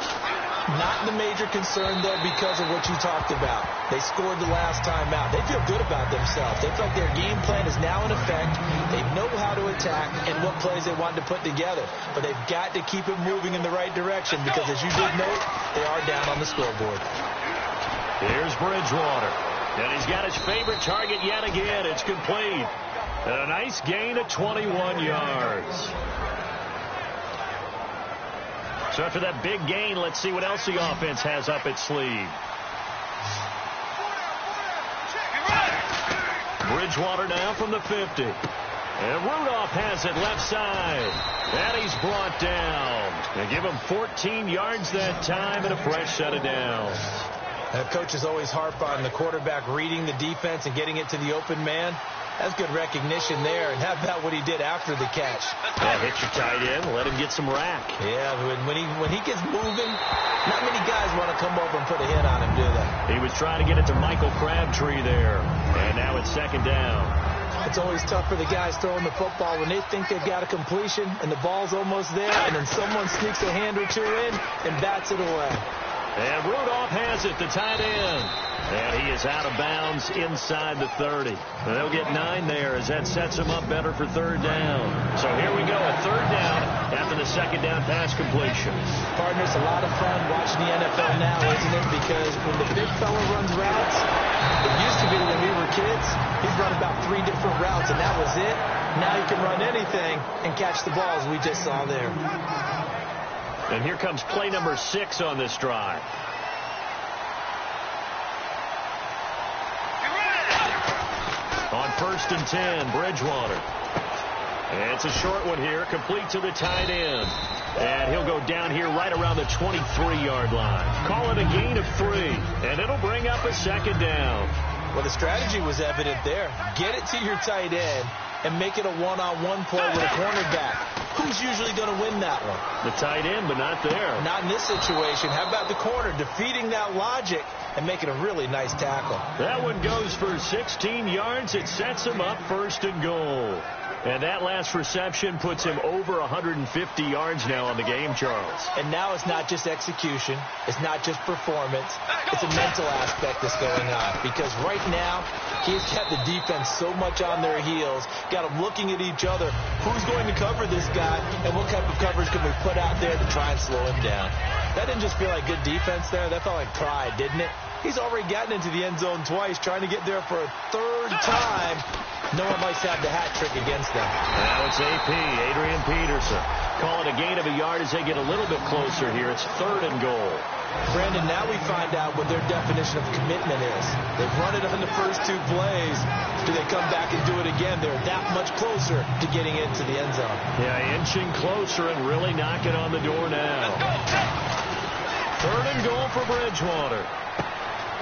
Not the major concern, though, because of what you talked about. They scored the last time out. They feel good about themselves. They feel like their game plan is now in effect. They know how to attack and what plays they want to put together. But they've got to keep it moving in the right direction because, as you did note, they are down on the scoreboard. Here's Bridgewater. And he's got his favorite target yet again. It's complete. And a nice gain of 21 yards. So after that big gain, let's see what else the offense has up its sleeve. Bridgewater now from the 50. And Rudolph has it left side. And he's brought down. They give him 14 yards that time and a fresh set of downs. Coaches always harp on the quarterback reading the defense and getting it to the open man. That's good recognition there. And how about what he did after the catch? Yeah, hit your tight end, let him get some rack. Yeah, when he gets moving, not many guys want to come over and put a hit on him, do they? He was trying to get it to Michael Crabtree there. And now it's 2nd down. It's always tough for the guys throwing the football when they think they've got a completion and the ball's almost there, and then someone sneaks a hand or two in and bats it away. And Rudolph has it, the tight end. And he is out of bounds inside the 30. And they'll get 9 there as that sets him up better for 3rd down. So here we go, a 3rd down after the 2nd down pass completion. Partners, a lot of fun watching the NFL now, isn't it? Because when the big fella runs routes, it used to be when we were kids, he'd run about 3 different routes, and that was it. Now he can run anything and catch the balls we just saw there. And here comes play number 6 on this drive. On 1st and 10, Bridgewater. And it's a short one here, complete to the tight end. And he'll go down here right around the 23-yard line. Call it a gain of 3, and it'll bring up a 2nd down. Well, the strategy was evident there. Get it to your tight end and make it a one-on-one play with a cornerback. Who's usually going to win that one? The tight end, but not there. Not in this situation. How about the corner defeating that logic and making a really nice tackle? That one goes for 16 yards. It sets him up 1st and goal. And that last reception puts him over 150 yards now on the game, Charles. And now it's not just execution. It's not just performance. It's a mental aspect that's going on. Because right now, he's kept the defense so much on their heels, got them looking at each other. Who's going to cover this guy, and what type of coverage can we put out there to try and slow him down? That didn't just feel like good defense there. That felt like pride, didn't it? He's already gotten into the end zone twice, trying to get there for a 3rd time. No one likes to have the hat trick against them. Now it's AP, Adrian Peterson. Call it a gain of a yard as they get a little bit closer here. It's 3rd and goal. Brandon, now we find out what their definition of commitment is. They've run it on the first 2 plays. Do they come back and do it again? They're that much closer to getting into the end zone. Yeah, inching closer and really knocking on the door now. 3rd and goal for Bridgewater.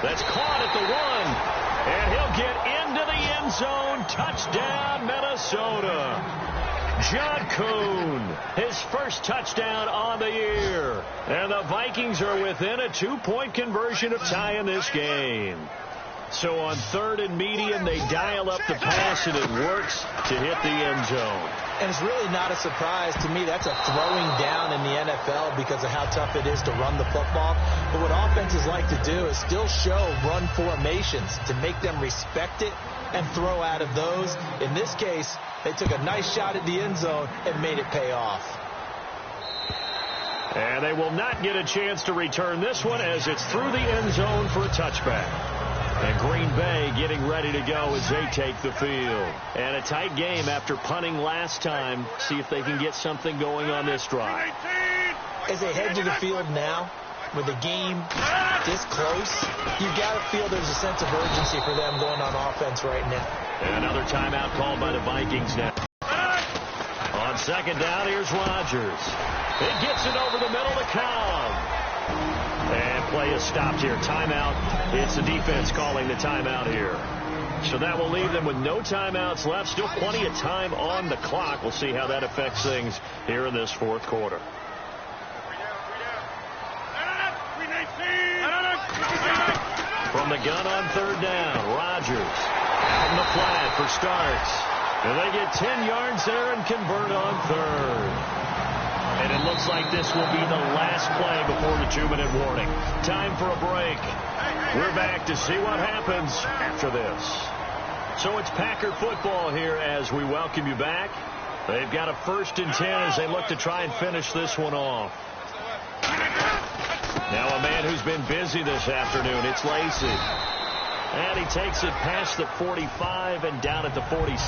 That's caught at the 1. And he'll get into the end zone. Touchdown, Minnesota. John Kuhn, his first touchdown on the year. And the Vikings are within a 2-point conversion of tying this game. So on 3rd and medium, they dial up the pass, and it works to hit the end zone. And it's really not a surprise to me. That's a throwing down in the NFL because of how tough it is to run the football. But what offenses like to do is still show run formations to make them respect it and throw out of those. In this case, they took a nice shot at the end zone and made it pay off. And they will not get a chance to return this one as it's through the end zone for a touchback. And Green Bay getting ready to go as they take the field. And a tight game after punting last time. See if they can get something going on this drive. As they head to the field now, with the game this close, you've got to feel there's a sense of urgency for them going on offense right now. And another timeout called by the Vikings now. On Second down, here's Rodgers. He gets it over the middle to Cobb. And play is stopped here. Timeout. It's the defense calling the timeout here. So that will leave them with no timeouts left. Still plenty of time on the clock. We'll see how that affects things here in this fourth quarter. From the gun on third down, Rodgers out in the flat for starts. And they get 10 yards there and convert on third. And it looks like this will be the last play before the 2-minute warning. Time for a break. We're back to see what happens after this. So it's Packer football here as we welcome you back. They've got a 1st and 10 as they look to try and finish this one off. Now a man who's been busy this afternoon, it's Lacey. And he takes it past the 45 and down at the 46.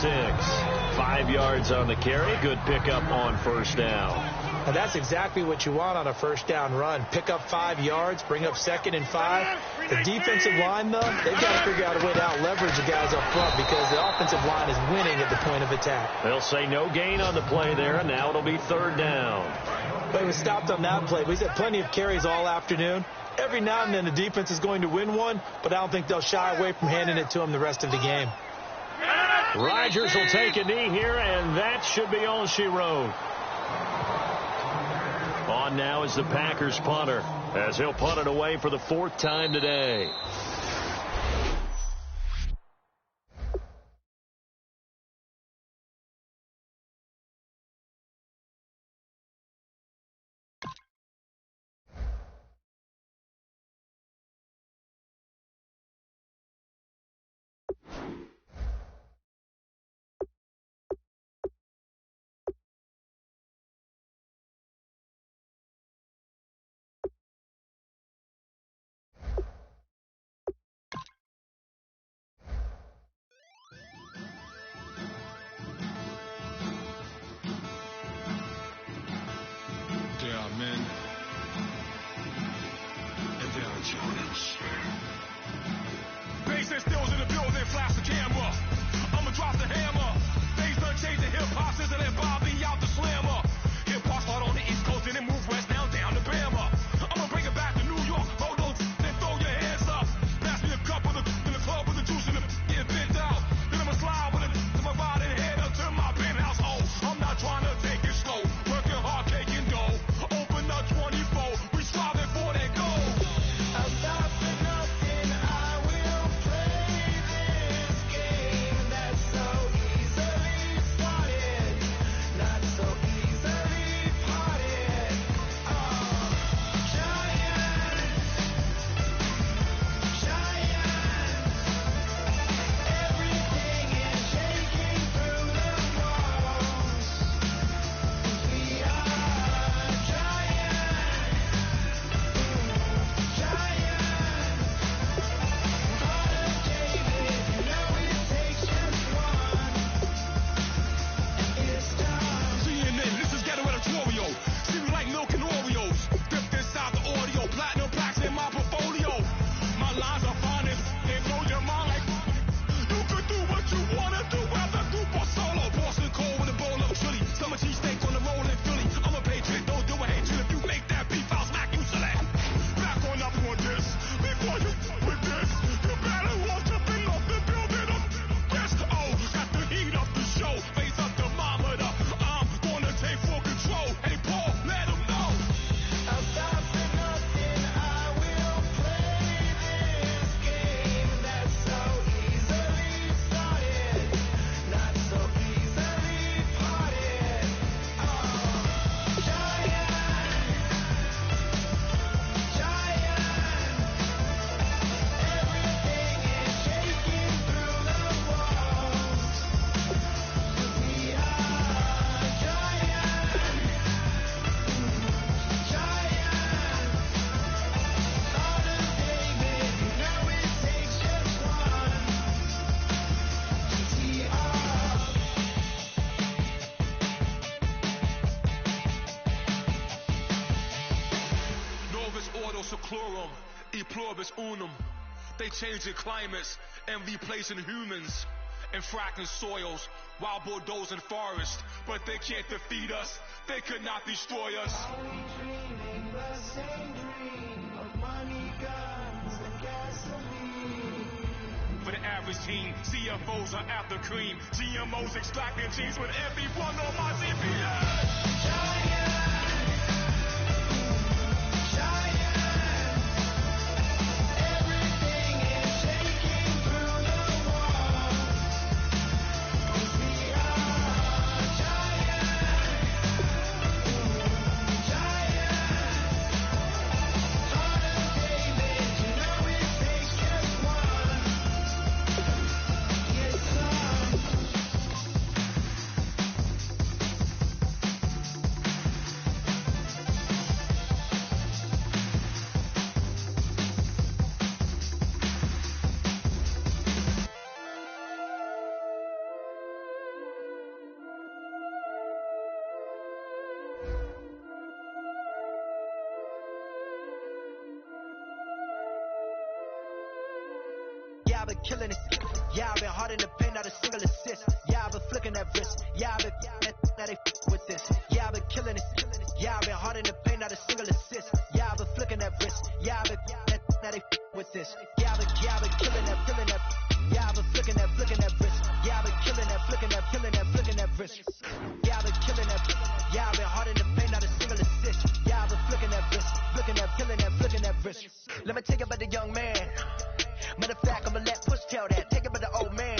5 yards on the carry. Good pickup on first down. And that's exactly what you want on a first down run. Pick up 5 yards, bring up 2nd and 5. The defensive line, though, they've got to figure out a way to out-leverage the guys up front because the offensive line is winning at the point of attack. They'll say no gain on the play there, and now it'll be 3rd down. But he was stopped on that play. We've had plenty of carries all afternoon. Every now and then the defense is going to win one, but I don't think they'll shy away from handing it to him the rest of the game. Rodgers will take a knee here, and that should be all she wrote. On now is the Packers punter, as he'll punt it away for the 4th time today. Basin stills in the building, flash the camera. I'ma drop the hammer. Things done changed in hip-hop since I let Bobby out the slammer. Hip-hop start on the East Coast and then move west down to Bama. I'ma bring it back to New York. Hold on, then throw your hands up. Pass me a cup in the club with the juice in the get bent out. Then I'ma slide with it to my ride and head up to my penthouse. Oh, I'm not trying to take it slow. Working hard, caking dough. Open up 24. We striving for that goal. I'll stop for nothing. I will play this game that's so easily started, not so easily parted. Everything is shaking through the walls. We are giants. Heart of David, you know it takes just one. It's time. CNN, this is ghetto editorial. See me like milk and Oreos. Dipped inside the audio. Platinum plaques in my portfolio. My lines are finest. They blow your mind like you could do what you wanna do as a group or solo. Boston cold with a bowl of chili. Summer cheesesteak on the roll in Philly. I'm a patriot, don't do a hatred. If you make that beef, I'll smack you silly. Back on up on this. Before you with this, you better walk up and off the building up. Rest, oh, got the heat up the show. Face up thermometer. I'm gonna take full control. Hey, Paul, let him know. I'll stop for nothing. I will play this game that's so easily started, not so easily parted. Giant. Everything is shaking through the walls. We are giant. Heart of David, you know it takes just one. Novus ordo seclorum, e pluribus unum. They changing climates and replacing humans. and fracking soils while bulldozing forests. But they can't defeat us. They could not destroy us. Are we dreaming the same dream of money, guns, and gasoline? For the average team, CFOs are after cream. GMOs extracting genes with every one of my CPS. Giant. Yeah, I've been killing it. Yeah, I've been hard in the paint, not a single assist. Yeah, I've been flicking that wrist. Yeah, I've been now they with this. Yeah, I've been killing it. Yeah, I've been hard in the paint, not a single assist. Yeah, I've been flicking that wrist. Yeah, I've been now they with this. Yeah, I've been killing that. Yeah, I've been flicking that wrist. Yeah, I've been killing that, flicking that wrist. Yeah, I've been killing that. Yeah, I've been hard in the paint, not a single assist. Yeah, I've been flicking that wrist, flicking that wrist. Let me tell you about the young man. Matter of fact, I'ma let Push tell that. Take it about the old man.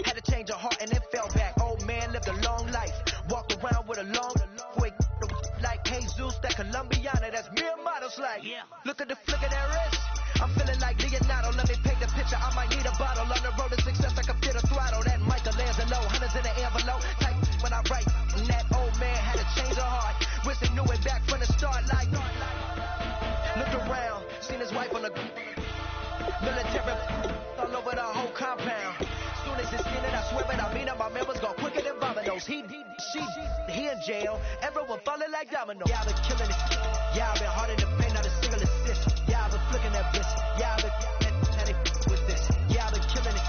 Had to change her heart and then fell back. Old man lived a long life. Walked around with a long quick like Jesus, that Colombiana, that's mere models like. Yeah. Look at the flick of that wrist. I'm feeling like Leonardo. Let me paint the picture. I might need a bottle. On the road to success, I can fit a throttle. That Michelangelo, hundreds in the envelope. Type when I write. And that old man had to change her heart. Wish he knew it back from the start. Like, looked around, seen his wife on the military all over the whole compound. Soon as it's in it, I swear it, I mean it, my man was gone quicker than Vominos. He in jail, everyone falling like dominoes. Yeah, I've been killing it. Yeah, I've been hard in the paint, not a single assist. Yeah, I've been flicking that wrist. Yeah, I've been now they with this. Yeah, I've been killing it.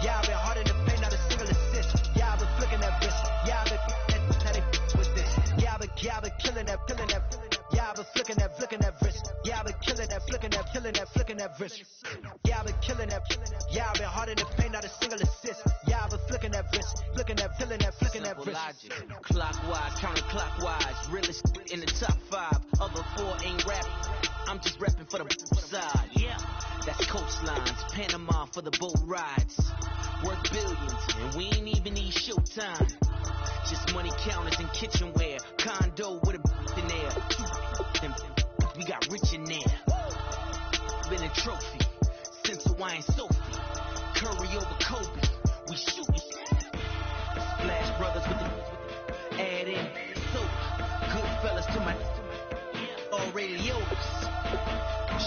Yeah, I've been hard in the paint, not a single assist. Yeah, I've been flicking that wrist. Yeah, I've been now they with this. Yeah, I've been killing that. Yeah, I've been flicking that wrist. Yeah, I've been killing that, flicking that wrist. Yeah, I've been killing that. Yeah, I've been hard in the paint, not a single assist. Yeah, I've been flicking that wrist, flicking that wrist. Logic, clockwise, counterclockwise, realest in the top 5. Other 4 ain't rap. I'm just rapping for the side. Yeah, that's coastlines, Panama for the boat rides. Worth billions, and we ain't even need showtime. Just money counters and kitchenware. Condo with a in there. We got rich in there. Been a trophy since Hawaiian Sophie. Curry over Kobe. We shootin'. Splash Brothers with the add in soda. Good fellas to my all radios.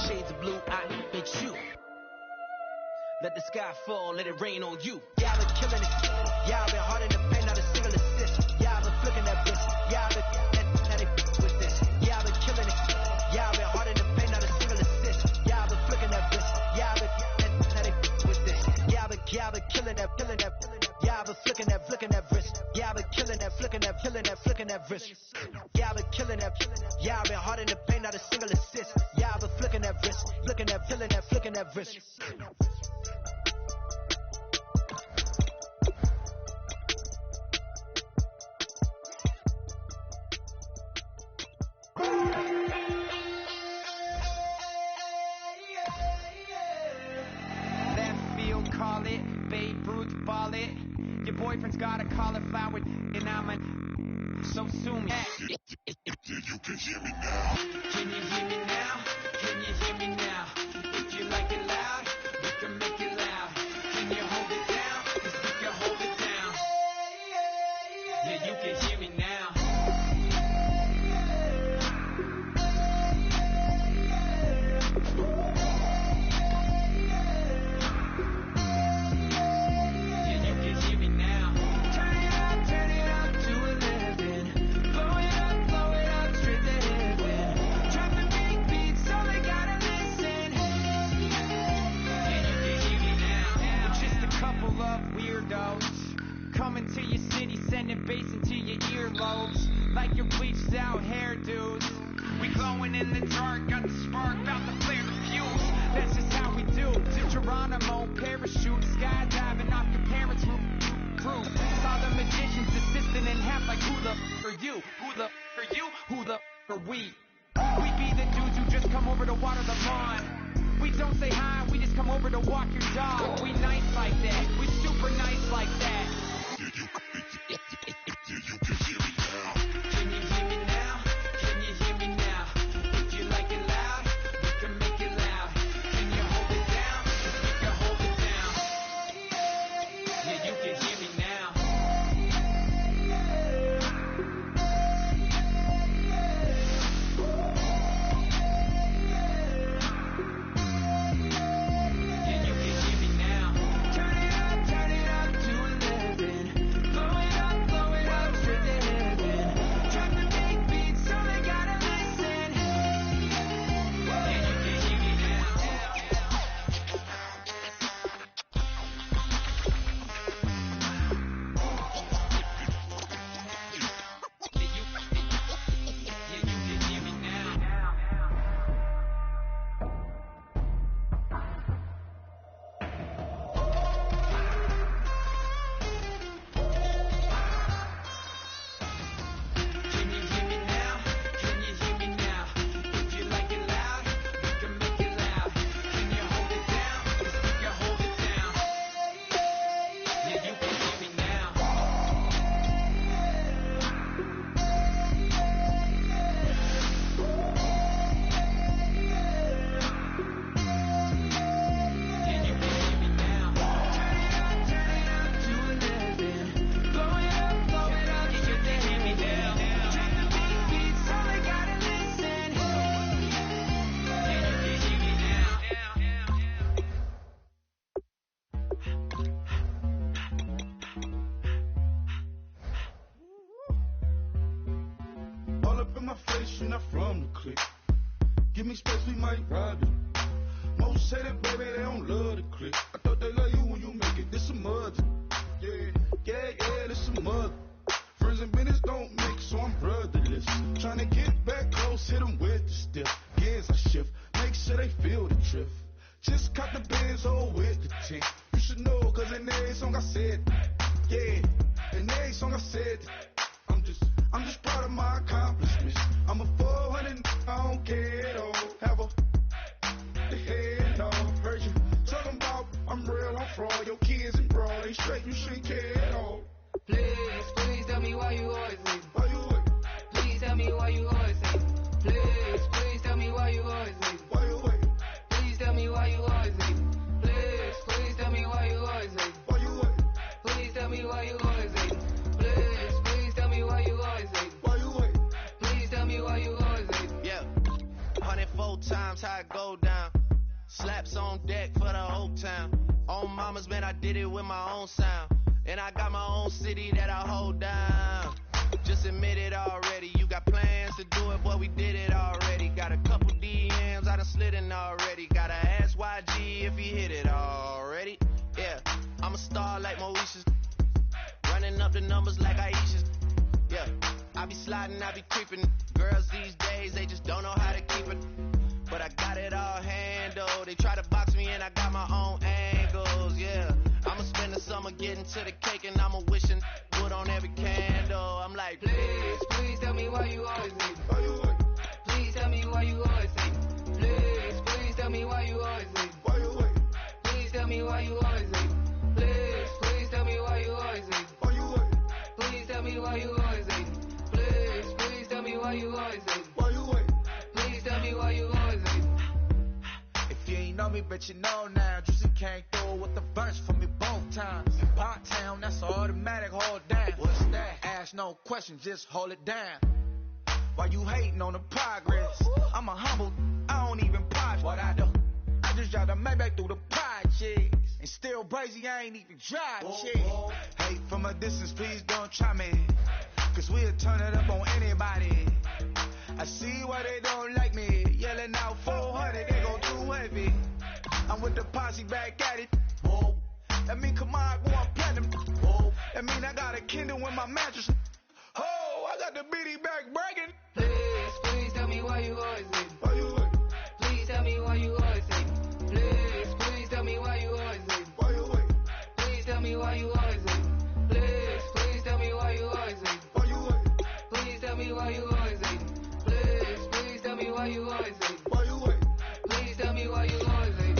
Shades of blue, I bet you. Let the sky fall, let it rain on you. Yeah, I've been killing it. Yeah, I've been hard in the paint, not a single assist. Yeah, I've been flicking that wrist. Yeah, I've been now they with this. Yeah, I've been killing it. Yeah, I've been hard in the paint, not a single assist. Yeah, I've been flicking that wrist. Yeah, I've been now they with this. Yeah, I've been killing that. Yeah, I've been flicking that wrist. Yeah, I've been killing that, flicking that wrist. Yeah, I've been killing that. Yeah, I've been hard in the paint, not a single assist. Yeah, I've been flicking that wrist, flicking that wrist. Call it, Babe Ruth ball it. Your boyfriend's got a cauliflower and I'm so soon. You can hear me now. Can you hear me now? Can you hear me now? If you like it loud, we can make it loud. Can you hold it down? 'Cause we can hold it down. Yeah, you can hear me now. weirdos. Coming to your city, sending bass into your earlobes. Like your bleached out hairdos. We glowing in the dark, got the spark, about to flare the fuse. That's just how we do. To Geronimo, parachute, skydiving off your parents' roof. Saw the magician's assistant in half like who the are you? Who the are you? Who the are we? We be the dudes who just come over to water the lawn. We don't say hi, we just come over to walk your dog. We nice like that, we super nice like that. Give me space, we might rob it. Most say that, baby, they don't love the click. I thought they love you when you make it. This some mud. Yeah, this some mud. Friends and business don't mix, so I'm brotherless. Trying to get back close, hit them with the stiff. Gears I shift, make sure they feel the drift. Just cut the Benz with the tint. You should know, cause in every song I said, yeah, in every song I said, I'm just proud of my accomplishments. I'm a 400, I don't care at all. Have the head off. Heard you talking about I'm real, I'm fraud. Your kids and broad ain't straight, you shouldn't care at all. Please tell me why you always leave. Why you wait? Please tell me why you always leave. Please tell me why you always leave. Why you wait? Please tell me why you always leave. Please tell me why you always leave. Why you wait? Please tell me why you always leave. Please tell me why you always leave. Why you wait? Please tell me why you always leave. Yeah, 104 times how it go down. Slaps on deck for the whole town. On mamas, man, I did it with my own sound. And I got my own city that I hold down. Just admit it already. You got plans to do it, boy, we did it already. Got a couple DMs, I done slid in already. Gotta ask YG if he hit it already. Yeah, I'm a star like Moesha's. Running up the numbers like Aisha's. Yeah, I be sliding, I be creeping. Girls these days, they just don't know how to keep it. But I got it all handled. They try to box me in, I got my own angles, yeah. I'ma spend the summer getting to the cake and I'ma wishing wood on every candle. I'm like, please tell me why you always leave. Why you wait? Please tell me why you always leave. Please tell me why you always leave. Why you wait? Please tell me why you always leave. Please tell me why you always leave. Why you wait? Please tell me why you always leave. Please tell me why you always leave. Why you wait? Please tell me why you always leave. If you ain't know me, but you know now. Juicy came through with the verse for me both times. In Pot Town, that's automatic, hold down. What's that? Ask no question, just hold it down. Why you hating on the progress? I'm a humble, I don't even pop what I do. I just drive the Maybach through the projects. And still crazy, I ain't even drive shit. Hate from a distance, please don't try me. Cause we'll turn it up on anybody. I see why they don't like me. Yelling out 400, they go too heavy. I'm with the posse back at it. Whoa. That mean come on, go on, play mattress. Oh, I got the bitty back breaking. Please tell me why you always leave. Why you wait? Please tell me why you always leave. Please tell me why you always leave. Why you wait? Please tell me why you always leave. Please tell me why you always leave. Why you wait? Please tell me why you always leave. Please tell me why you always leave. Why you wait? Please tell me why you always leave.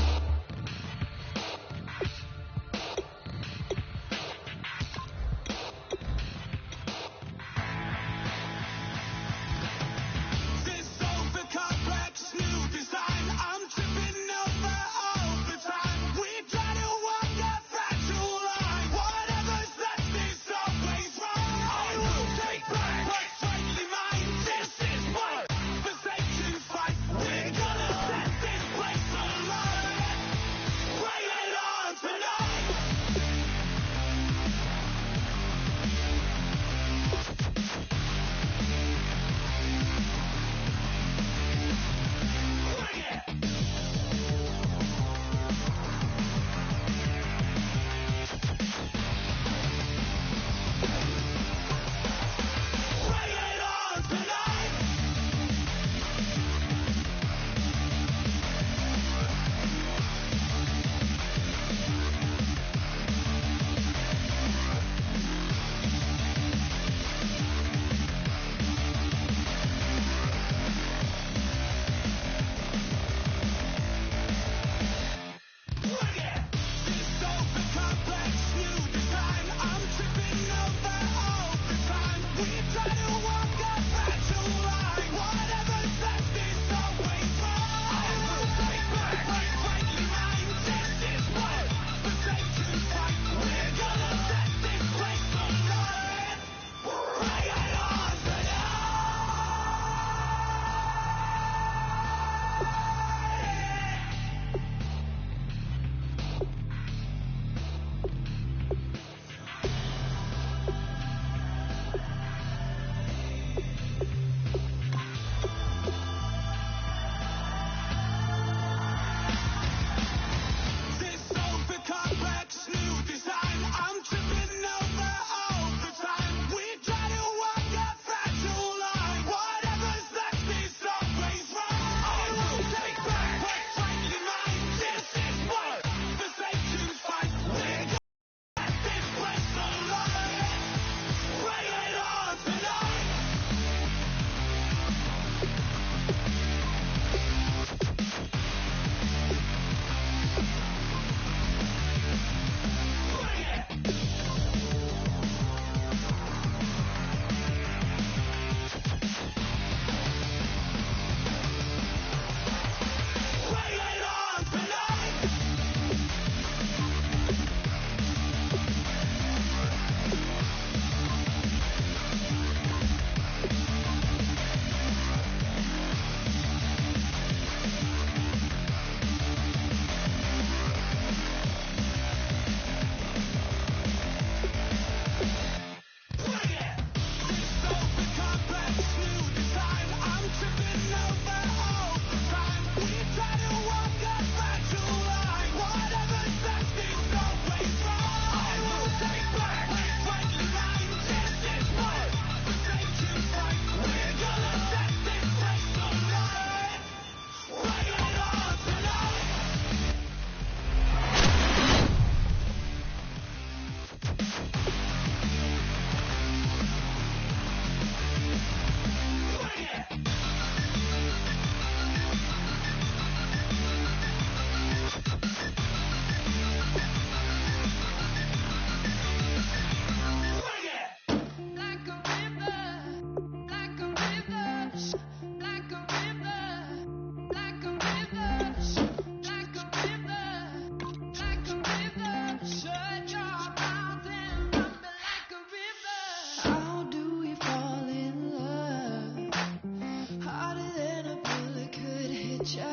Harder than a bullet could hit ya.